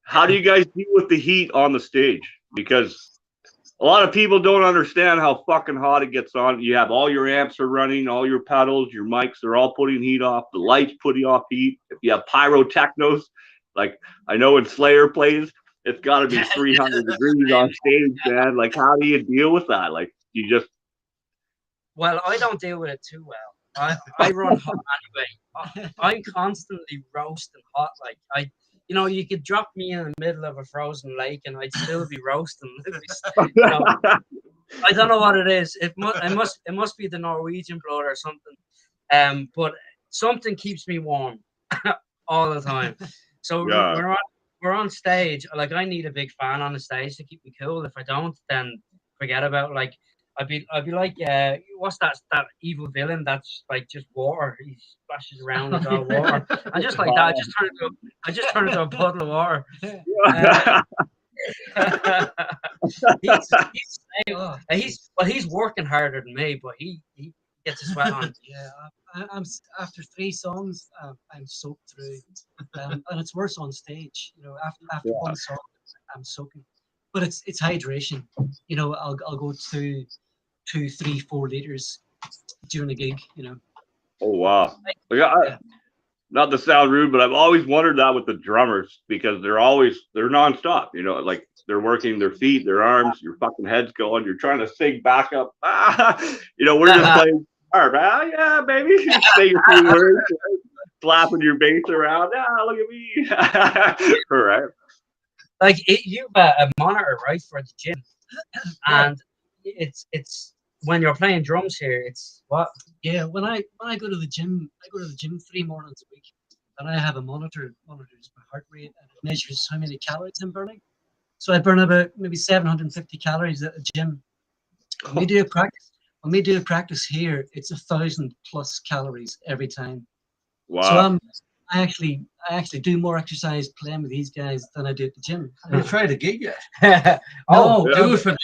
How do you guys deal with the heat on the stage? Because a lot of people don't understand how fucking hot it gets on. You have all your amps are running, all your pedals, your mics, they're all putting heat off. The lights putting off heat. If you have pyrotechnos, like I know when Slayer plays, it's got to be 300 degrees on stage, man. Like, how do you deal with that? Like, you just. Well, I don't deal with it too well. I run hot anyway. I'm constantly roasting hot. Like you could drop me in the middle of a frozen lake and I'd still be roasting. I don't know what it is. It must be the Norwegian blood or something. But something keeps me warm all the time. So we're on stage. Like I need a big fan on the stage to keep me cool. If I don't, then forget about like. I'd be like, what's that evil villain that's like just water? He splashes around with all water. And just like that, I just turn into a puddle of water. He's working harder than me, but he gets his sweat on. Yeah, I'm after 3 songs, I'm soaked through, and it's worse on stage. After one song, I'm soaking. But it's hydration. I'll go to 2, 3, 4 liters during a gig. Oh wow! Not to sound rude, but I've always wondered that with the drummers because they're nonstop. Like they're working their feet, their arms, your fucking head's going. You're trying to sing back up. We're just playing guitar. Yeah, baby. Say a few words, slapping your bass around. Look at me. All right. like you have a monitor right for the gym, and it's when you're playing drums here. It's what? Yeah, when I go to the gym, I go to the gym 3 mornings a week, and I have a monitor. Monitors my heart rate and it measures how many calories I'm burning. So I burn about maybe 750 calories at the gym. When we do a practice, here, it's 1,000+ calories every time. So Wow. I actually do more exercise playing with these guys than I do at the gym. Have you tried a gig yet? Oh, No, do it for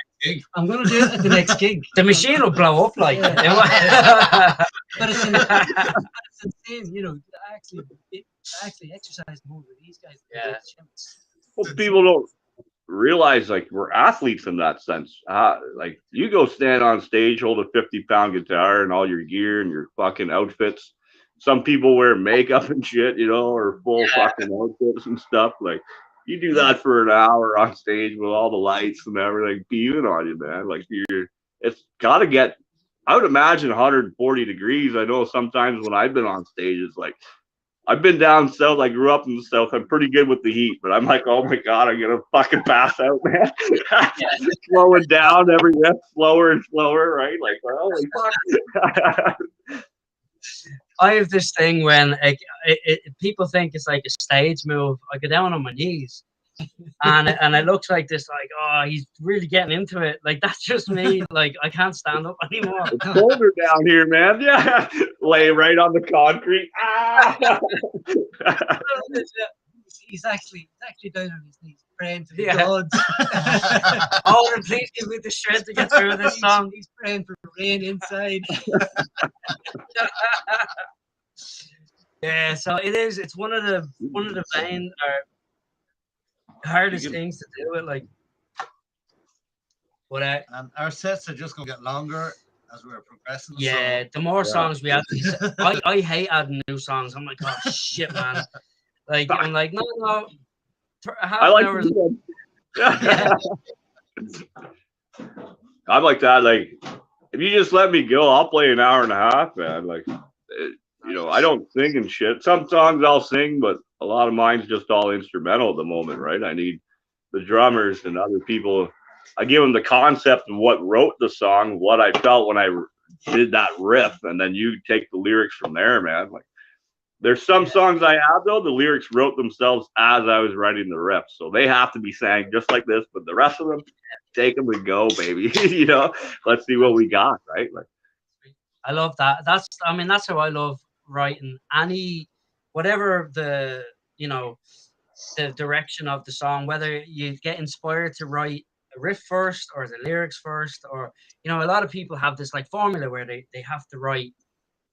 I'm gonna do it at the next gig. the machine will blow up like. But it's insane, you know. I actually exercise more with these guys than I do at the gym. Well, people don't realize like we're athletes in that sense. Like you go stand on stage, hold a 50-pound guitar and all your gear and your fucking outfits. Some people wear makeup and shit, you know, or full fucking outfits and stuff. Like you do that for an hour on stage with all the lights and everything beaming on you, man. Like it's got to get. I would imagine 140 degrees. I know sometimes when I've been on stage, it's like I've been down south. I grew up in the south. I'm pretty good with the heat, but I'm like, oh my god, I'm gonna fucking pass out, man. Slowing down every rep, slower and slower, right? Like, holy fuck. I have this thing when like, people think it's like a stage move. I go down on my knees, and it looks like this, like, oh, he's really getting into it. Like that's just me. Like I can't stand up anymore. It's colder down here, man. Yeah, lay right on the concrete. Ah! He's actually down on his knees praying to the Yeah. gods. Oh, and please give me the strength to get through this song. He's praying for rain inside. Yeah, so it is. It's one of the main or hardest things to do it. Like, but And our sets are just going to get longer as we're progressing. yeah, the more songs we add, I hate adding new songs. I'm like, oh shit, man. Like I'm like, no. Half I like an hour. yeah. I'm like that. Like, if you just let me go, I'll play an hour and a half, man. Like, you know, I don't sing and shit. Some songs I'll sing, but a lot of mine's just all instrumental at the moment, right? I need the drummers and other people. I give them the concept of what wrote the song, what I felt when I did that riff, and then you take the lyrics from there, man. Like, there's some songs I have though, the lyrics wrote themselves as I was writing the riff, so they have to be sang just like this. But the rest of them, take them and go, baby. You know, let's see what we got, right? Like, I love that. That's how I love writing whatever the the direction of the song, whether you get inspired to write a riff first or the lyrics first, or a lot of people have this like formula where they have to write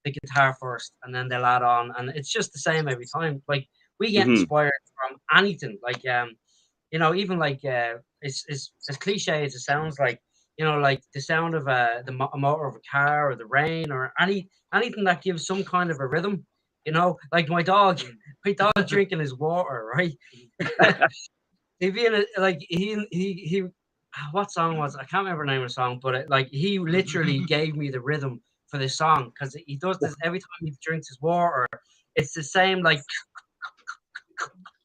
the guitar first and then they'll add on, and it's just the same every time. Like we get inspired from anything, like even like it's as cliche as it sounds, like like the sound of the motor of a car or the rain or anything that gives some kind of a rhythm. Like my dog drinking his water, right? He'd be in a, like he what song was it? I can't remember the name of the song, but he literally gave me the rhythm for this song, because he does this every time he drinks his water. It's the same, like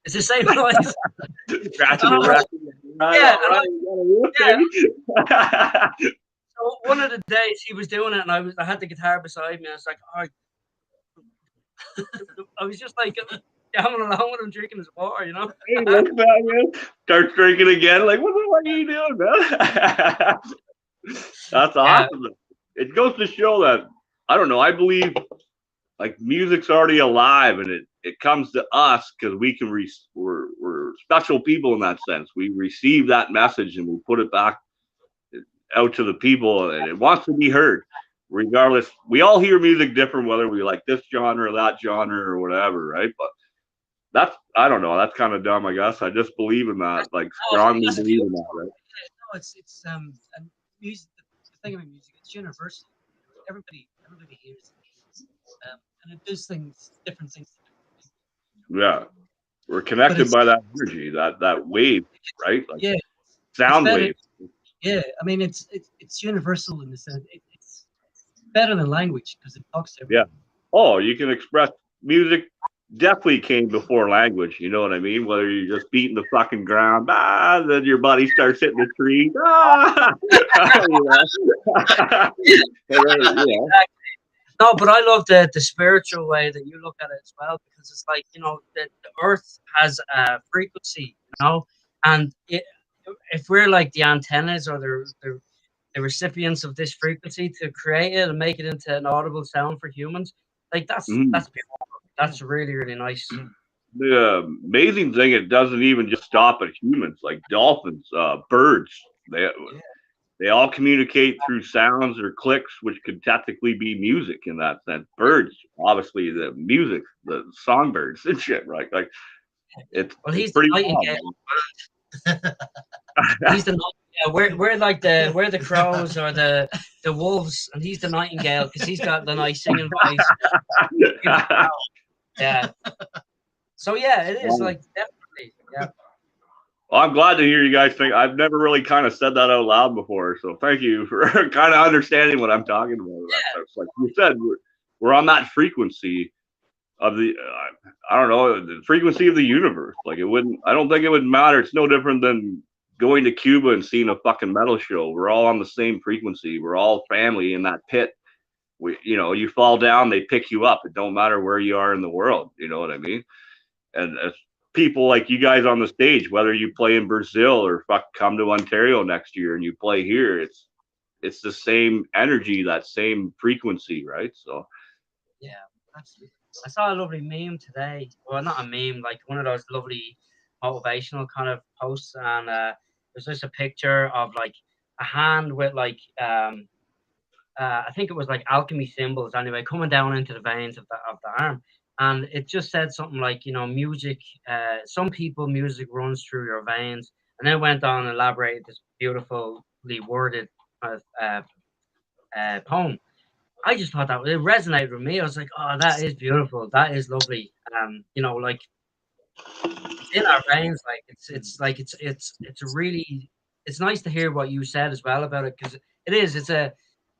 it's the same noise. Scratching the record. So one of the days he was doing it, and I had the guitar beside me. I was like, oh. I was just like jamming along with him, drinking his water, Hey, look at that, man. Starts drinking again. Like, what the fuck are you doing, man? That's awesome. It goes to show that, I don't know, I believe like music's already alive, and it comes to us because we can we're special people in that sense. We receive that message and we put it back out to the people, and it wants to be heard. Regardless, we all hear music different, whether we like this genre or that genre or whatever, right? But I don't know, that's kind of dumb, I guess. I just believe in that, like strongly believe in that, right? No, it's and music. The thing about music, it's universal. Everybody hears it, and it does different things. Yeah, we're connected by that energy, that wave, right? Like, yeah, sound wave. Yeah, I mean it's universal in the sense it's better than language because it talks to everyone. Yeah. Oh, you can express music definitely came before language. You know what I mean? Whether you're just beating the fucking ground, then your buddy starts hitting the tree, you know. And then, you know. No, but I love the spiritual way that you look at it as well, because it's like, you know, the earth has a frequency, you know, and if we're like the antennas or the recipients of this frequency to create it and make it into an audible sound for humans, like that's beautiful. That's really, really nice. The amazing thing, it doesn't even just stop at humans, like dolphins, birds. They all communicate through sounds or clicks, which could technically be music in that sense. Birds, obviously, the music, the songbirds and shit, right? Like it's pretty wild. He's the we're like we're the crows or the wolves, and he's the nightingale because he's got the nice singing voice. Yeah. So yeah, it is like definitely. Yeah. Well, I'm glad to hear you guys think. I've never really kind of said that out loud before, so thank you for kind of understanding what I'm talking about. Yeah. It's like you said, we're on that frequency of the I don't know, the frequency of the universe. Like I don't think it would matter. It's no different than going to Cuba and seeing a fucking metal show. We're all on the same frequency. We're all family in that pit. You fall down, they pick you up. It don't matter where you are in the world. You know what I mean? And as people like you guys on the stage, whether you play in Brazil or come to Ontario next year and you play here, it's the same energy, that same frequency, right? So yeah, absolutely. I saw a lovely meme today. Well, not a meme, like one of those lovely motivational kind of posts, and there's just a picture of like a hand with like I think it was like alchemy symbols anyway, coming down into the veins of the arm. And it just said something like, you know, music, some people, music runs through your veins. And then went on and elaborated this beautifully worded poem. I just thought that it resonated with me. I was like, oh, that is beautiful. That is lovely. You know, like it's in our veins. Like it's really, it's nice to hear what you said as well about it, because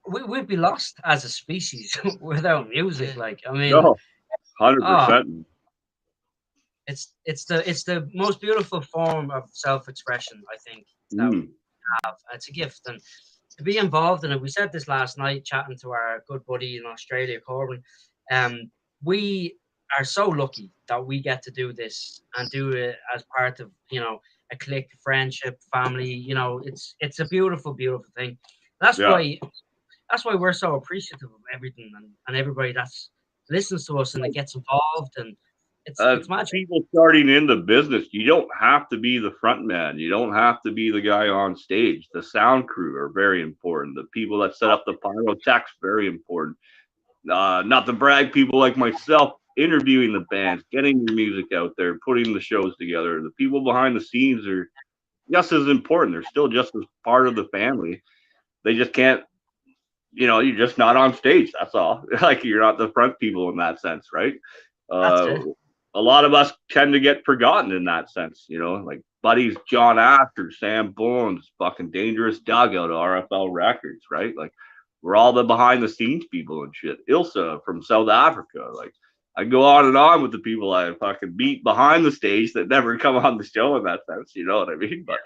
we'd be lost as a species without music. Like, I mean, no. 100%. It's the most beautiful form of self-expression, I think, that we have. It's a gift, and to be involved in it. We said this last night, chatting to our good buddy in Australia, Corbin. We are so lucky that we get to do this and do it as part of, you know, a clique, friendship, family. You know, it's a beautiful, beautiful thing. That's why we're so appreciative of everything and everybody that's listens to us and it gets involved, and it's magic. People starting in the business, you don't have to be the front man. You don't have to be the guy on stage. The sound crew are very important. The people that set up the pyrotechs, very important. Not to brag, people like myself interviewing the bands, getting your music out there, putting the shows together. The people behind the scenes are just as important. They're still just as part of the family. They just can't, you know, you're just not on stage. That's all. Like, you're not the front people in that sense, right? A lot of us tend to get forgotten in that sense, you know, like buddies John Astor, Sam Bones, fucking Dangerous Doug out of RFL Records, right? Like, we're all the behind the scenes people and shit. Ilsa from South Africa, like, I go on with the people I fucking meet behind the stage that never come on the show in that sense, you know what I mean? But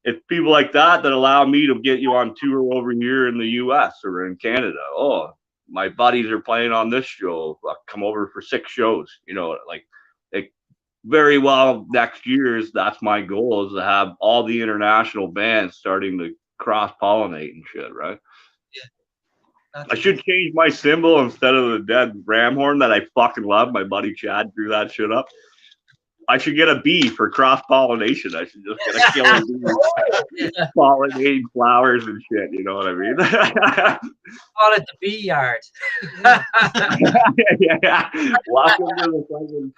it's people like that allow me to get you on tour over here in the US or in Canada. Oh, my buddies are playing on this show. I'll come over for 6 shows. You know, like very well next year's, that's my goal, is to have all the international bands starting to cross-pollinate and shit, right? Yeah. I should change my symbol instead of the dead ram horn that I fucking love. My buddy Chad drew that shit up. I should get a bee for cross-pollination. I should just get a killer bee pollinating flowers and shit. You know what I mean? Call it the bee yard. Yeah. Welcome to the fucking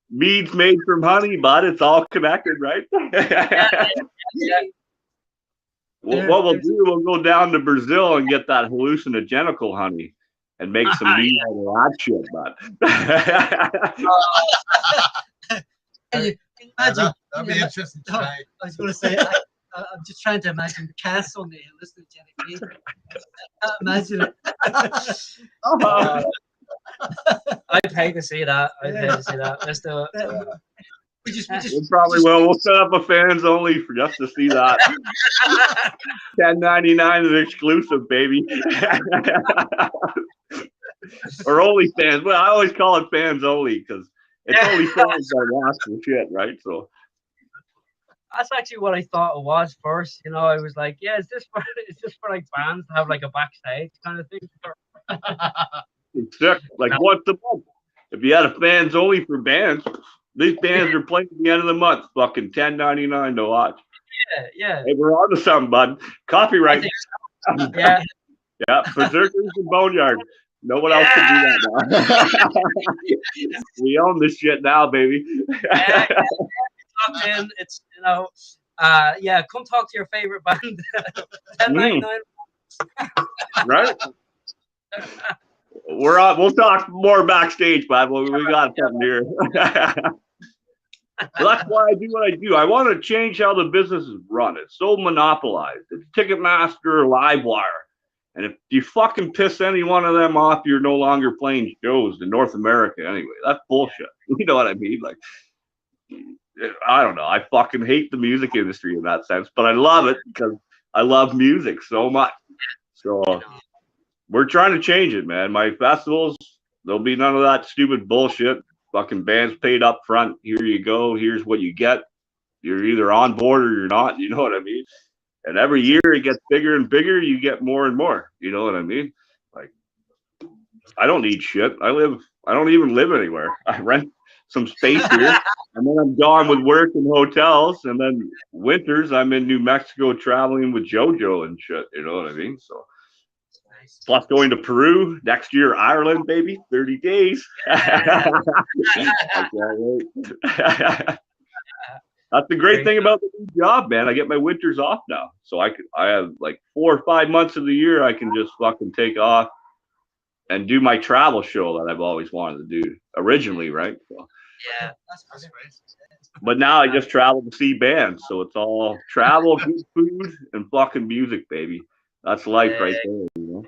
mead's made from honey, bud. It's all connected, right? What we'll do, we'll go down to Brazil and get that hallucinogenical honey and make some mead out of that shit, bud. Imagine, that'd be interesting tonight. I was going to say, I'm just trying to imagine the cast on the hallucinogenic meat. Imagine it. I'd pay to see that. I'd pay to see that. Let's do it. We probably will. We'll set up a fans only for just to see that. $10.99 is exclusive, baby. Or only fans. Well, I always call it fans only because it's only fans that watch the shit, right? So that's actually what I thought it was first. You know, I was like, yeah, is this for like fans to have like a backstage kind of thing? it's sick. Like once a month. If you had a fans only for bands, these bands are playing at the end of the month. Fucking $10.99 to watch. Yeah. Hey, we're on to something, bud. Copyright. So. Yeah. Yeah, Berserkers and Boneyard. No one else can do that now. We own this shit now, baby. Yeah. It's yeah. Come talk to your favorite band. $10.99. Right. We're on. We'll talk more backstage, bud. We got something here. Well, that's why I do what I do. I want to change how the business is run. It's so monopolized. It's Ticketmaster or Livewire. And if you fucking piss any one of them off, you're no longer playing shows in North America anyway. That's bullshit. You know what I mean? Like, I don't know. I fucking hate the music industry in that sense, but I love it because I love music so much. So we're trying to change it, man. My festivals, there'll be none of that stupid bullshit. Fucking bands paid up front. Here you go. Here's what you get. You're either on board or you're not. You know what I mean? And every year it gets bigger and bigger. You get more and more. You know what I mean? Like, I don't need shit. I don't even live anywhere. I rent some space here, and then I'm gone with work and hotels. And then winters, I'm in New Mexico traveling with JoJo and shit. You know what I mean? So. Plus going to Peru next year, Ireland, baby, 30 days. That's the great thing about the new job, man. I get my winters off now, so I have like 4 or 5 months of the year I can just fucking take off and do my travel show that I've always wanted to do originally, right? So, yeah, that's great. But now I just travel to see bands, so it's all travel, good food, and fucking music, baby. That's life right there, you know.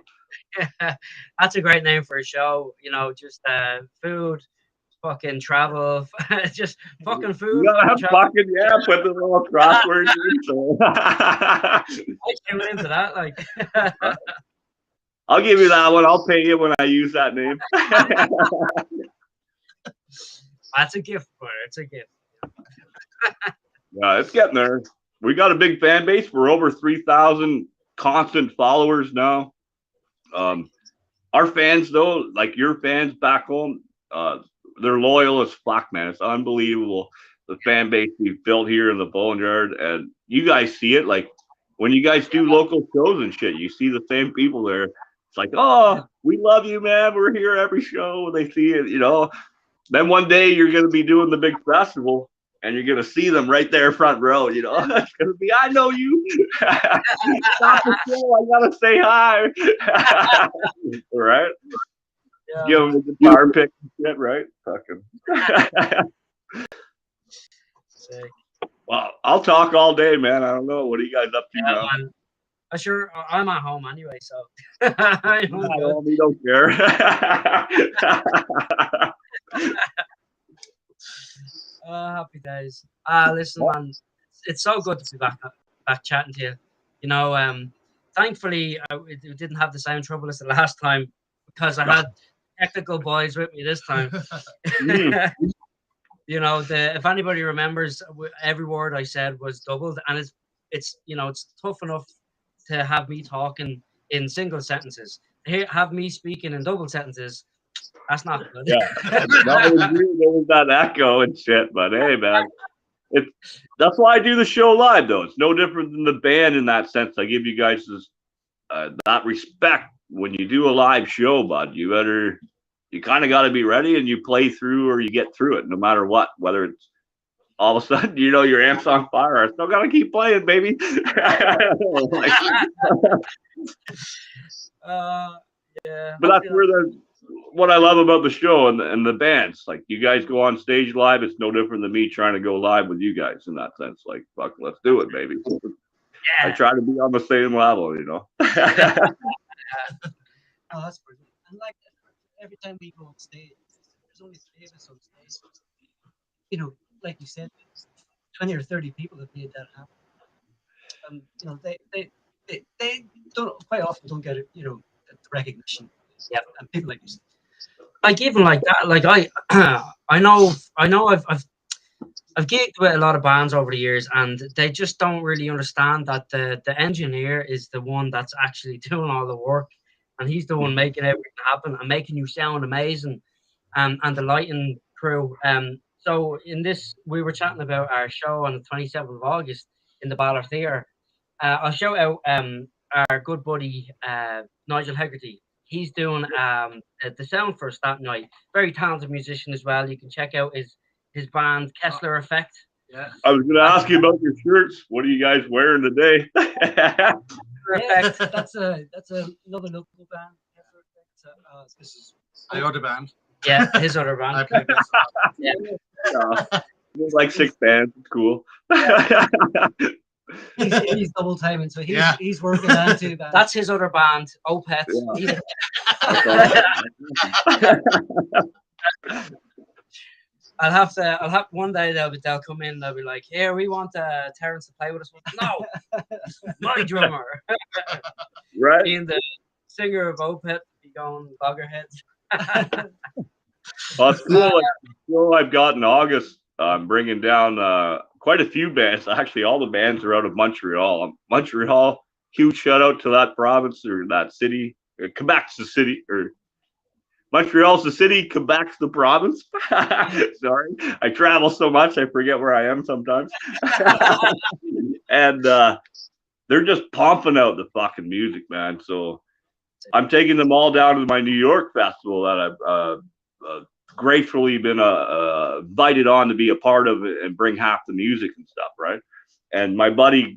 Yeah, that's a great name for a show. You know, just food, fucking travel, just fucking food. You gotta have fucking put the little crossword in. So. I came into that, like. I'll give you that one. I'll pay you when I use that name. That's a gift, bro. It's a gift. Yeah, it's getting there. We got a big fan base. We're over 3,000 constant followers now. Our fans, though, like your fans back home, they're loyal as fuck, man. It's unbelievable the fan base we've built here in the Boneyard, and you guys see it. Like when you guys do local shows and shit, you see the same people there. It's like, oh, we love you, man. We're here every show. When they see it, you know. Then one day you're gonna be doing the big festival, and you're gonna see them right there front row. You know, it's gonna be, I know you. Stop the show. I gotta say hi. Right? Yeah. Give them a guitar pick and shit, right? Fucking. Sick. Well, I'll talk all day, man. I don't know. What are you guys up to now? Man. Sure, I'm at home anyway, so. We don't care. Happy days. Listen, man, it's so good to be back chatting to you. You know, thankfully, we didn't have the same trouble as the last time because I had technical boys with me this time. You know, if anybody remembers, every word I said was doubled, and it's you know, it's tough enough to have me talking in single sentences. Have me speaking in double sentences. That's not good. Yeah, there was that echo and shit. But hey, man, that's why I do the show live, though. It's no different than the band in that sense. I give you guys that respect when you do a live show, bud. You kind of got to be ready, and you play through or you get through it, no matter what. Whether it's all of a sudden, you know, your amp's on fire. I still got to keep playing, baby. Yeah. But that's where what I love about the show and the bands. Like, you guys go on stage live. It's no different than me trying to go live with you guys in that sense. Like, fuck, let's do it, baby. Yeah. I try to be on the same level, you know. Oh, that's brilliant. And like every time we go on stage, there's only 3 of us on stage. You know, like you said, 20 or 30 people have made that happen. And you know, they don't quite often don't get it, you know, the recognition. Yeah. And people like you said. Like even like that, like I know I've gigged with a lot of bands over the years, and they just don't really understand that the engineer is the one that's actually doing all the work, and he's the one making everything happen and making you sound amazing, and the lighting crew. So in this, we were chatting about our show on the 27th of August in the Ballard Theatre. I'll shout out our good buddy Nigel Hegarty. He's doing the sound for us that night. Very talented musician as well. You can check out his band Kessler Effect. Yeah. I was going to ask you about your shirts. What are you guys wearing today? Yeah, that's another local band. This is the other band. Yeah, his other band. I play this. Yeah. There's like 6 bands. It's cool. He's double timing, so he's working on 2 bands. That's his other band, Opeth. Yeah. I'll have one day they'll come in, they'll be like, here, we want Terrence to play with us. No, my drummer. Right. Being the singer of Opeth, be going loggerheads. Well, it's cool. Like, cool I've got in August, I'm bringing down quite a few bands. Actually, all the bands are out of Montreal. Montreal, huge shout out to that province or that city. Quebec's the city, or Montreal's the city, Quebec's the province. Sorry, I travel so much I forget where I am sometimes. And they're just pumping out the fucking music, man. So I'm taking them all down to my New York festival that I've gratefully been invited on to be a part of it and bring half the music and stuff, right? And my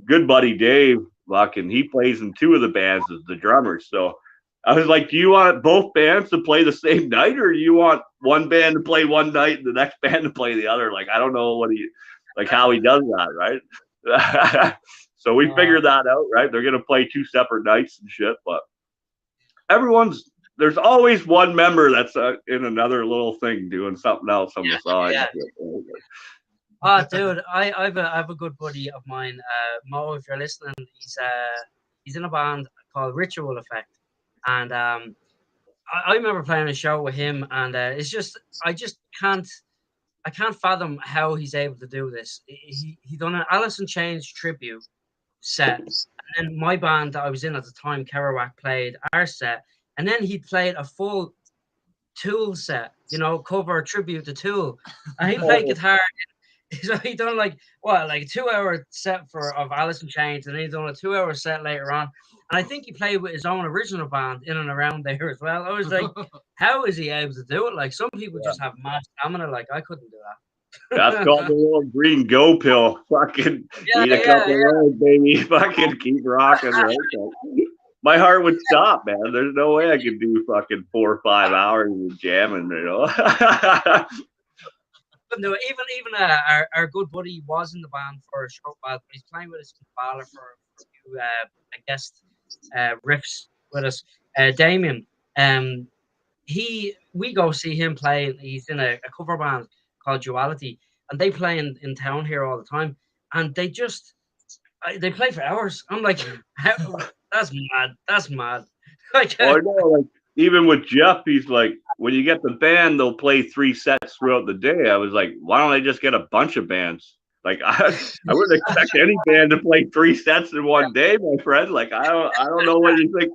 good buddy Dave, fucking, he plays in 2 of the bands as the drummer. So I was like, do you want both bands to play the same night, or do you want one band to play one night and the next band to play the other? Like, I don't know how he does that, right? So we figured that out, right? They're gonna play 2 separate nights and shit, but there's always one member that's in another little thing doing something else on the side. Yeah. Oh, dude, I have a good buddy of mine, Mo. If you're listening, he's in a band called Ritual Effect, and I remember playing a show with him, and it's just I can't fathom how he's able to do this. He done an Alice in Chains tribute set, and then my band that I was in at the time, Kerouac, played our set, and then he played a full Tool set, cover tribute to Tool, and he played guitar. So he done like a 2-hour set of Alice in Chains, and then he done a 2-hour set later on. And I think he played with his own original band in and around there as well. I was like, how is he able to do it? Like, some people just have mad stamina. Like, I couldn't do that. That's called the little green go pill. Fucking eat a couple of rolls, baby. Fucking keep rocking, right? My heart would stop, man. There's no way I could do fucking 4 or 5 hours of jamming, But no, even our good buddy was in the band for a short while, but he's playing with us in Bala for a few guest riffs with us. Damien, we go see him play. He's in a cover band called Duality, and they play in town here all the time. And they play for hours. I'm like, that's mad. That's mad. Like, I know, like, even with Jeff, he's like, when you get the band, they'll play 3 sets throughout the day. I was like, why don't I just get a bunch of bands? Like, I wouldn't expect any band to play 3 sets in one day, my friend. Like, I don't know what you think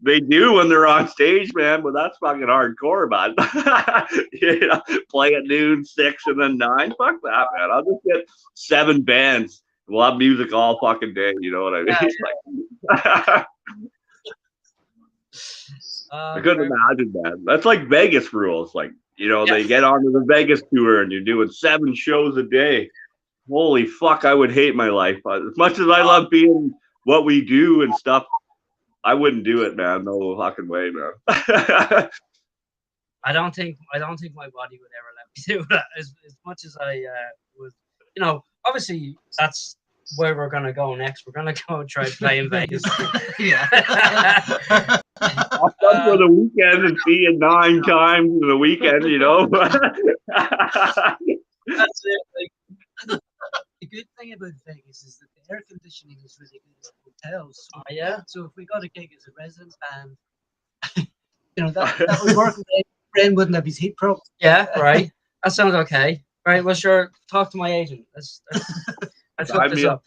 they do when they're on stage, man, but that's fucking hardcore, man. Play at noon, 6, and then 9. Fuck that, man. I'll just get 7 bands. We'll have music all fucking day. You know what I mean? Yeah. I couldn't imagine that. That's like Vegas rules. Like, they get onto the Vegas tour and you're doing 7 shows a day. Holy fuck, I would hate my life. As much as I love being what we do and stuff, I wouldn't do it, man. No fucking way, man. I don't think my body would ever let me do that. As much as I was, obviously that's where we're gonna go next. We're gonna go try play in Vegas. Yeah. I'll come for the weekend and see it 9 times in the weekend, you know. That's it. Like, The good thing about Vegas is that the air conditioning is really good at hotels. So, yeah. so if we got a gig as a resident band, that would work. Brian wouldn't have his heat problems. Yeah, right. That sounds okay. Right, well, sure. Talk to my agent. Let's hook this up.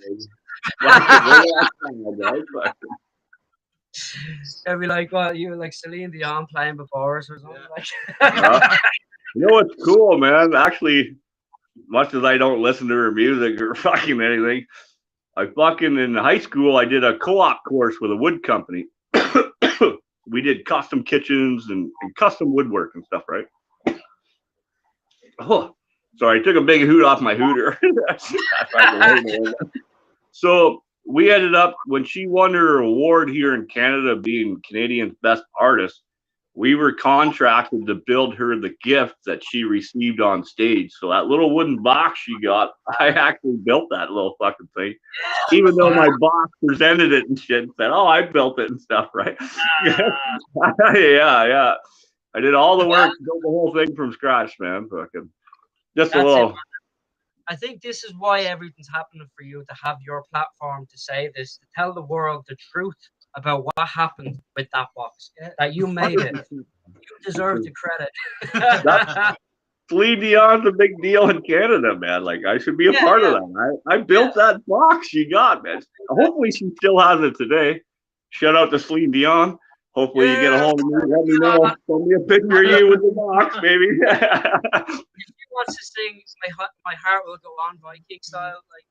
I'd be like, well, you were like Celine Dion playing before us or something like that. You know what's cool, man? Actually, much as I don't listen to her music or fucking anything, in high school, I did a co-op course with a wood company. We did custom kitchens and custom woodwork and stuff, right? Oh, sorry, I took a big hoot off my hooter. So we ended up, when she won her award here in Canada, being Canadian's best artist, we were contracted to build her the gift that she received on stage. So that little wooden box she got, I actually built that little fucking thing. Even though my boss presented it and shit and said, oh, I built it and stuff, right? Yeah. I did all the work, built the whole thing from scratch, man. Fucking just a little. I think this is why everything's happening for you, to have your platform to say this, to tell the world the truth about what happened with that box, that you made it. You deserve the credit. Celine Dion's a big deal in Canada, man. Like, I should be a part of that. I built that box she got, man. Hopefully she still has it today. Shout out to Celine Dion. Hopefully you get a hold of me. Let me know. Send me a picture of you with the box, baby. If you want to sing My Heart Will Go On Viking style, like,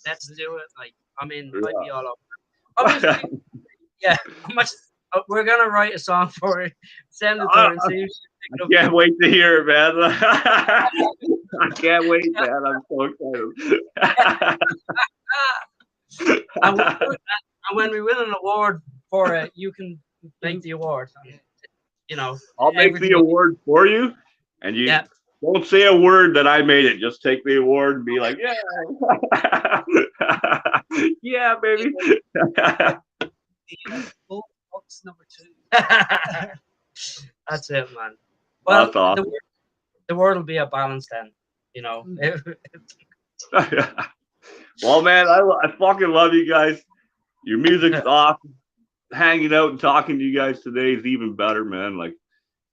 let's do it. Like, I mean, might be all over. Obviously, yeah, we're gonna write a song for it. Send it to her and see if she I can't wait to hear it, man. I can't wait, man. I'm so excited. And when we win an award for it, you can make the award. You know, I'll make the award for you, and you don't say a word that I made it. Just take the award and be like, yeah, yeah, baby. Box number 2. That's it, man. Well, that's awesome. The world will be a balance then, you know. Well, man, I fucking love you guys. Your music's awesome. Hanging out and talking to you guys today is even better, man. Like,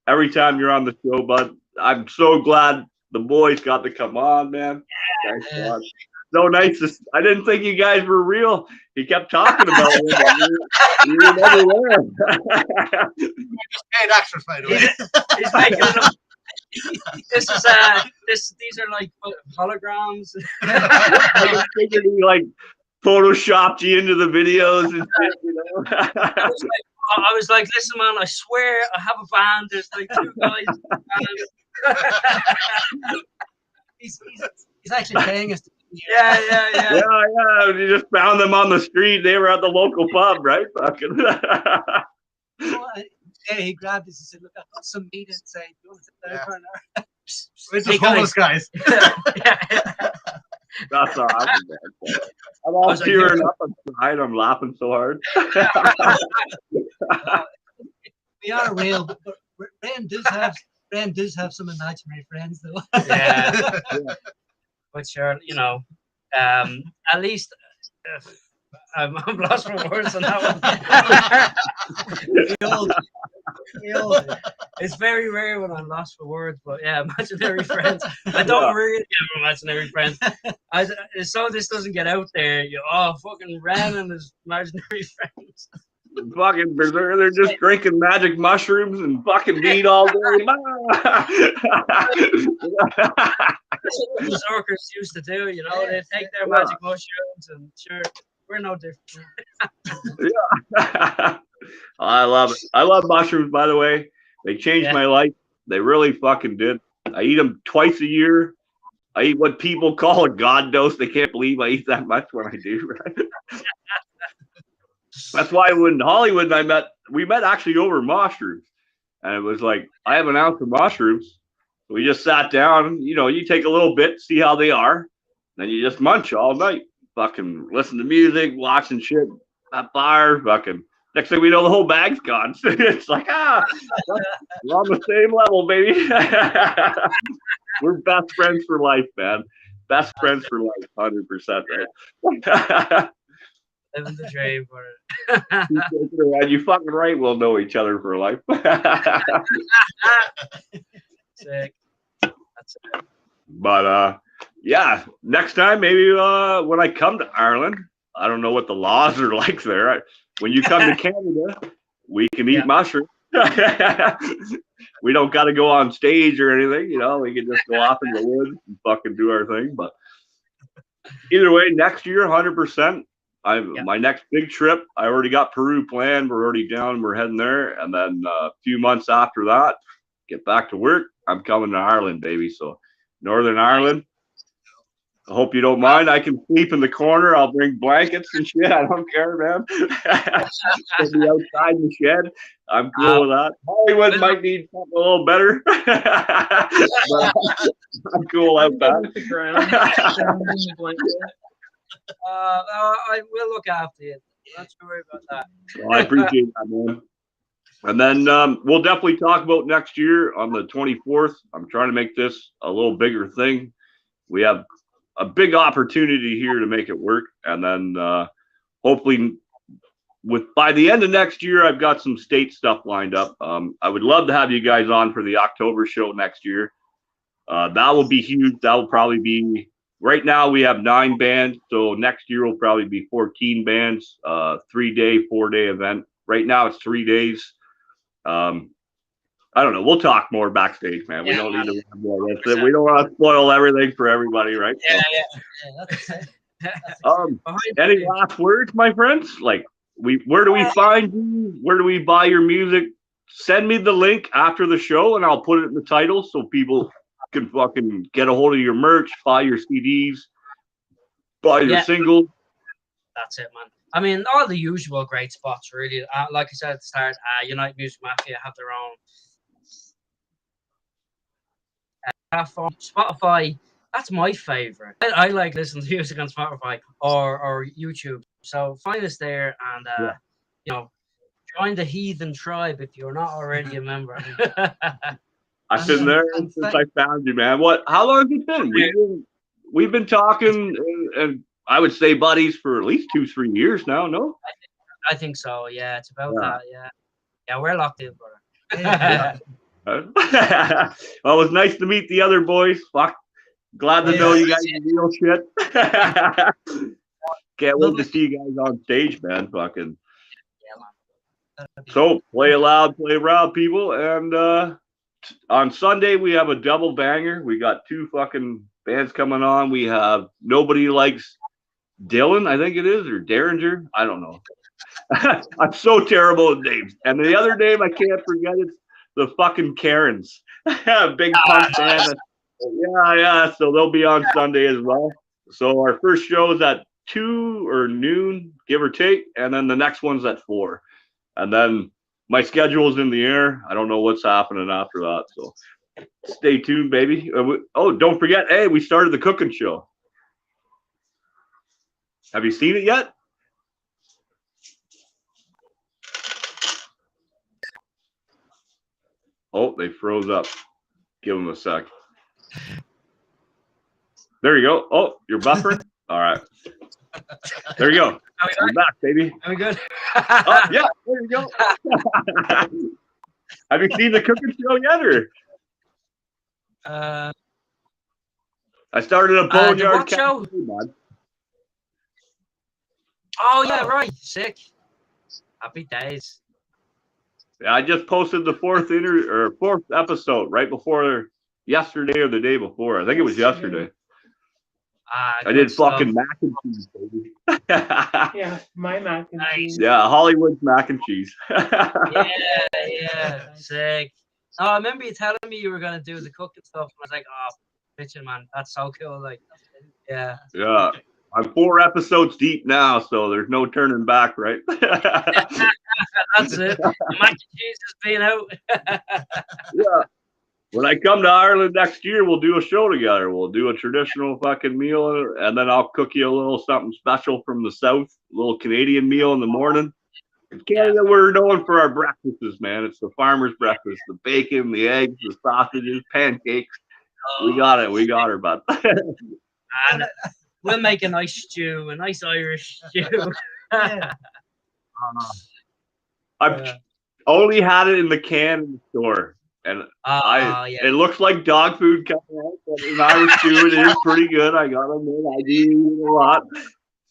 every time you're on the show, bud, I'm so glad the boys got to come on, man. Thanks a lot. So nice to, I didn't think you guys were real. He kept talking about it. You were never there. Just paid extra, by the way. He's making it up. These are like holograms. I was thinking he like photoshopped you into the videos and shit, you know. I was like, listen, man, I swear I have a band. There's like 2 guys. He's actually paying us. Yeah. You just found them on the street. They were at the local pub, right? Fucking. He grabbed us. He said, "Look, I've got some meat inside. You want to sit down for an hour?" We're just homeless guys. That's awesome, man. I'm all tearing up inside. I'm laughing so hard. We are real, but Rand does have some imaginary friends, though. Yeah. But sure, you know, at least I'm lost for words on that one. It's very rare when I'm lost for words, but yeah, imaginary friends. I don't really have imaginary friends. So this doesn't get out there. Fucking Ren and his imaginary friends. Fucking they're just drinking magic mushrooms and fucking weed all day. That's what the berserkers used to do, you know. They take their magic mushrooms, and sure, we're no different. Yeah. I love it. I love mushrooms, by the way. They changed my life. They really fucking did. I eat them twice a year. I eat what people call a god dose. They can't believe I eat that much when I do, right? That's why when Hollywood and we met actually over mushrooms. And it was like, I have an ounce of mushrooms. We just sat down, you know, you take a little bit, see how they are. Then you just munch all night. fucking listening to music, watching shit at bar, fucking. Next thing we know, the whole bag's gone. It's like, we're on the same level, baby. We're best friends for life, man. Best friends for life, 100%, right? Living the dream for it. And you fucking right, we'll know each other for life. Sick. That's it. But yeah, next time maybe when I come to Ireland, I don't know what the laws are like there. When you come to Canada, we can eat mushrooms. We don't got to go on stage or anything, you know. We can just go off in the woods and fucking do our thing. But either way, next year, 100%. My next big trip, I already got Peru planned. We're already down. We're heading there. And then a few months after that, get back to work. I'm coming to Ireland, baby. So Northern Ireland. I hope you don't mind. I can sleep in the corner. I'll bring blankets and shit. I don't care, man. I'll be outside in the shed. I'm cool with that. Hollywood might need something a little better. I'm cool out that. I will look after you. Don't you worry about that. Well, I appreciate that, man. And then we'll definitely talk about next year on the 24th. I'm trying to make this a little bigger thing. We have a big opportunity here to make it work. And then hopefully by the end of next year, I've got some state stuff lined up. I would love to have you guys on for the October show next year. That will be huge. That will probably be, right now we have 9 bands. So next year will probably be 14 bands, 3-day, 4-day event. Right now it's 3 days. I don't know. We'll talk more backstage, man. We don't need to run more. That's it. We don't want to spoil everything for everybody, right? That's it. Any last words, my friends? Like, where do we find you? Where do we buy your music? Send me the link after the show, and I'll put it in the title so people can fucking get a hold of your merch, buy your CDs, buy your singles. That's it, man. I mean, all the usual great spots, really. Like I said at the start, United Music Mafia have their own platform. Spotify, that's my favorite. I like listening to music on Spotify or YouTube. So find us there and, you know, join the Heathen Tribe if you're not already a member. I've been there since I found you, man. How long has it been? We've been talking and I would say buddies for at least 2-3 years now, no? I think so, yeah. It's about that, yeah. Yeah, we're locked in, brother. Well, it was nice to meet the other boys. Fuck. Glad to know you guys are real shit. Can't wait to see you guys on stage, man. Fucking. Yeah, man. So play loud, play loud, people. And on Sunday we have a double banger. We got 2 fucking bands coming on. We have Nobody Likes Dylan, I think it is, or Derringer. I don't know. I'm so terrible at names. And the other name I can't forget, it's the fucking Karens. Big punk band. Yeah. So they'll be on Sunday as well. So our first show is at 2 or noon, give or take, and then the next one's at 4. And then my schedule's in the air. I don't know what's happening after that. So stay tuned, baby. Oh, don't forget, hey, we started the cooking show. Have you seen it yet? Oh, they froze up. Give them a sec. There you go. Oh, you're buffering? All right. There you go. I'm back, baby. Are we good? Oh, yeah, there you go. Have you seen the cooking show yet, or? I started a Boneyard show. Oh, yeah, right. Sick. Happy days. Yeah, I just posted the 4th episode right before yesterday or the day before. I think it was yesterday. I did fucking mac and cheese, baby. Yeah, my mac and cheese. Yeah, Hollywood's mac and cheese. Yeah, sick. Oh, I remember you telling me you were gonna do the cooking stuff. I was like, oh, bitchin', man, that's so cool. Like, yeah. Yeah, I'm 4 episodes deep now, so there's no turning back, right? That's it. The mac and cheese has been out. Yeah. when I come to Ireland next year, we'll do a show together. We'll do a traditional fucking meal, and then I'll cook you a little something special from the south, a little Canadian meal in the morning. In Canada, we're known for our breakfasts, man. It's the farmer's breakfast: the bacon, the eggs, the sausages, pancakes. We got it. We got her, bud. And we'll make a nice stew, a nice Irish stew. Yeah. I've only had it in the can in the store. And it looks like dog food coming out, but in Irish stew, it is pretty good. I got to admit, I do eat a lot.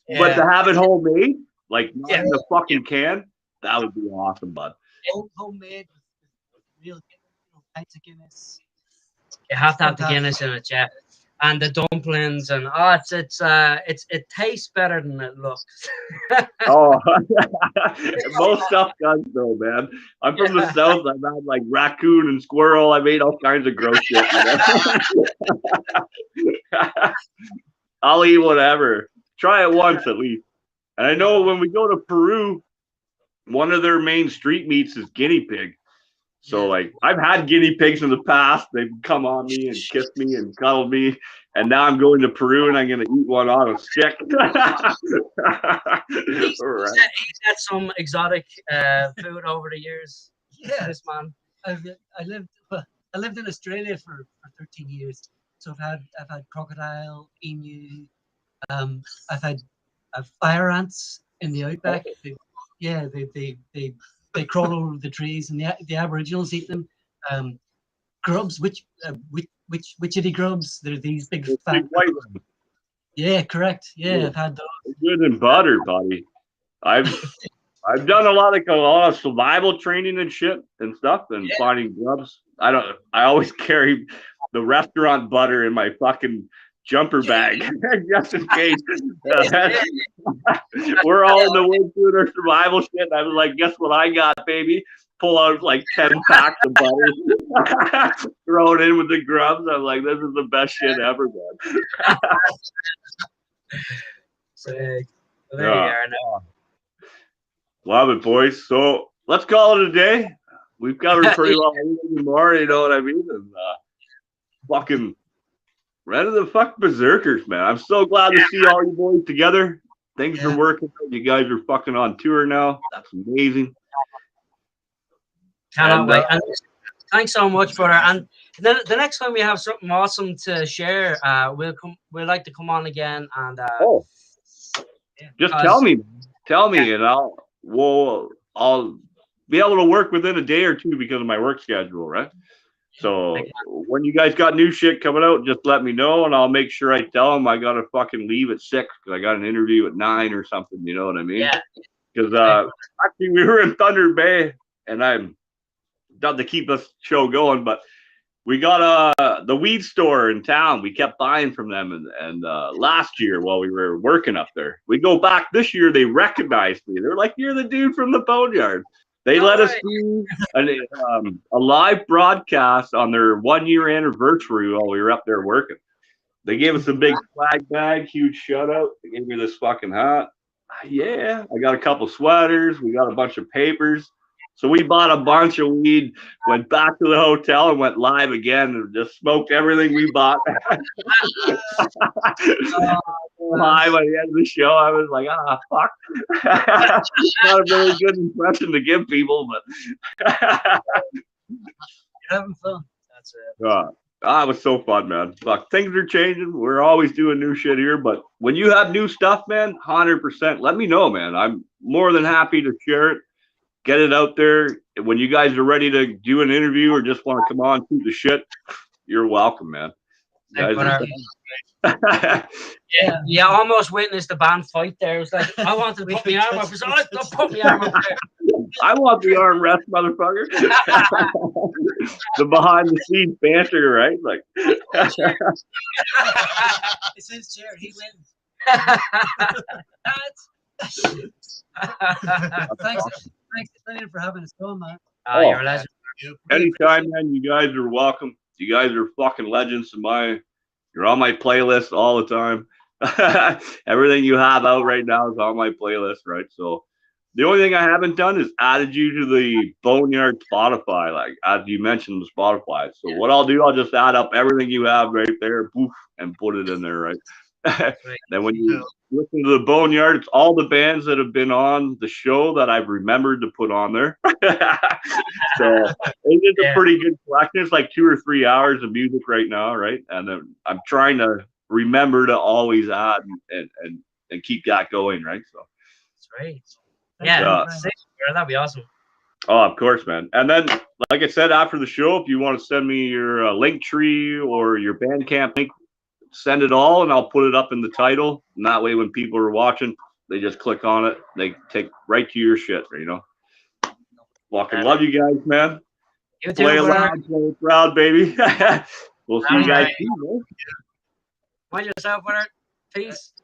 Yeah. But to have it homemade, like not in the fucking can, that would be awesome, bud. Homemade with real pints of Guinness. You have to have the Guinness in it, yeah. And the dumplings and it tastes better than it looks. Oh, most stuff does though, man. I'm from the south. I've had like raccoon and squirrel. I made all kinds of gross shit. You know? I'll eat whatever. Try it once at least. And I know when we go to Peru, one of their main street meats is guinea pig. So like I've had guinea pigs in the past. They've come on me and kissed me and cuddled me. And now I'm going to Peru and I'm going to eat one on a stick. He's had some exotic food over the years. Yeah, this man. I lived in Australia for 13 years. So I've had crocodile, emu. I've had fire ants in the outback. They crawl over the trees, and the Aboriginals eat them. Grubs, witchetty grubs. They're these big fat. White ones. Yeah, correct. Yeah, I've had those. Good and butter, buddy. I've done a lot of survival training and shit and stuff, and finding grubs. I always carry the restaurant butter in my fucking jumper bag just in case. We're all in the woods doing our survival shit. And I was like, guess what I got, baby? Pull out like 10 packs of butter, throw it in with the grubs. I'm like, this is the best shit ever, man. Sick. Well, there you are now. Love it, boys. So let's call it a day. We've covered pretty well more, you know what I mean? And fucking ready to fuck berserkers, man. I'm so glad to see all you boys together. Things are working. You guys are fucking on tour now. That's amazing. Cannot wait. And thanks so much for that. And then the next time we have something awesome to share, we'll like to come on again and just tell me, and I'll be able to work within a day or two because of my work schedule, right? So when you guys got new shit coming out, just let me know, and I'll make sure I tell them I gotta fucking leave at 6 because I got an interview at 9 or something. You know what I mean? Yeah. Because actually we were in Thunder Bay, and I'm done to keep this show going, but we got the weed store in town. We kept buying from them, and last year while we were working up there, we go back this year. They recognized me. They're like, "You're the dude from the Boneyard." They let us do a live broadcast on their 1-year anniversary while we were up there working. They gave us a big flag bag, huge shout out. They gave me this fucking hat. Yeah, I got a couple sweaters. We got a bunch of papers. So we bought a bunch of weed, went back to the hotel, and went live again, and just smoked everything we bought. Live at the end of the show, I was like, fuck. Not a very good impression to give people, but You're having fun. That's it. It was so fun, man. Fuck, things are changing. We're always doing new shit here, but when you have new stuff, man, 100%, let me know, man. I'm more than happy to share it. Get it out there. When you guys are ready to do an interview or just want to come on, shoot the shit, you're welcome, man. Yeah, almost witnessed the band fight there. It was like, I wanted to put my arm up. I was like, don't put my arm up there. I want the arm rest, motherfucker. The behind the scenes banter, right? Like, it's his chair. He wins. Thanks for having us on, man. You're a legend. Anytime, man. You guys are welcome. You guys are fucking legends. You're on my playlist all the time. Everything you have out right now is on my playlist, right? So The only thing I haven't done is added you to the Boneyard Spotify, like as you mentioned the Spotify. So what I'll do, I'll just add up everything you have right there, poof, and put it in there, right? Then when you listen to the Boneyard, it's all the bands that have been on the show that I've remembered to put on there. So it is a pretty good collection. It's like 2 or 3 hours of music right now, right? And then I'm trying to remember to always add and keep that going, right? So that's right. Yeah, that'd be awesome. Oh, of course, man. And then, like I said, after the show, if you want to send me your link tree or your Bandcamp link, send it all, and I'll put it up in the title. And that way, when people are watching, they just click on it. They take right to your shit, you know. Fucking love you guys, man. You too, play loud, play proud, baby. We'll see you guys soon, man. Mind yourself, Winner. Peace.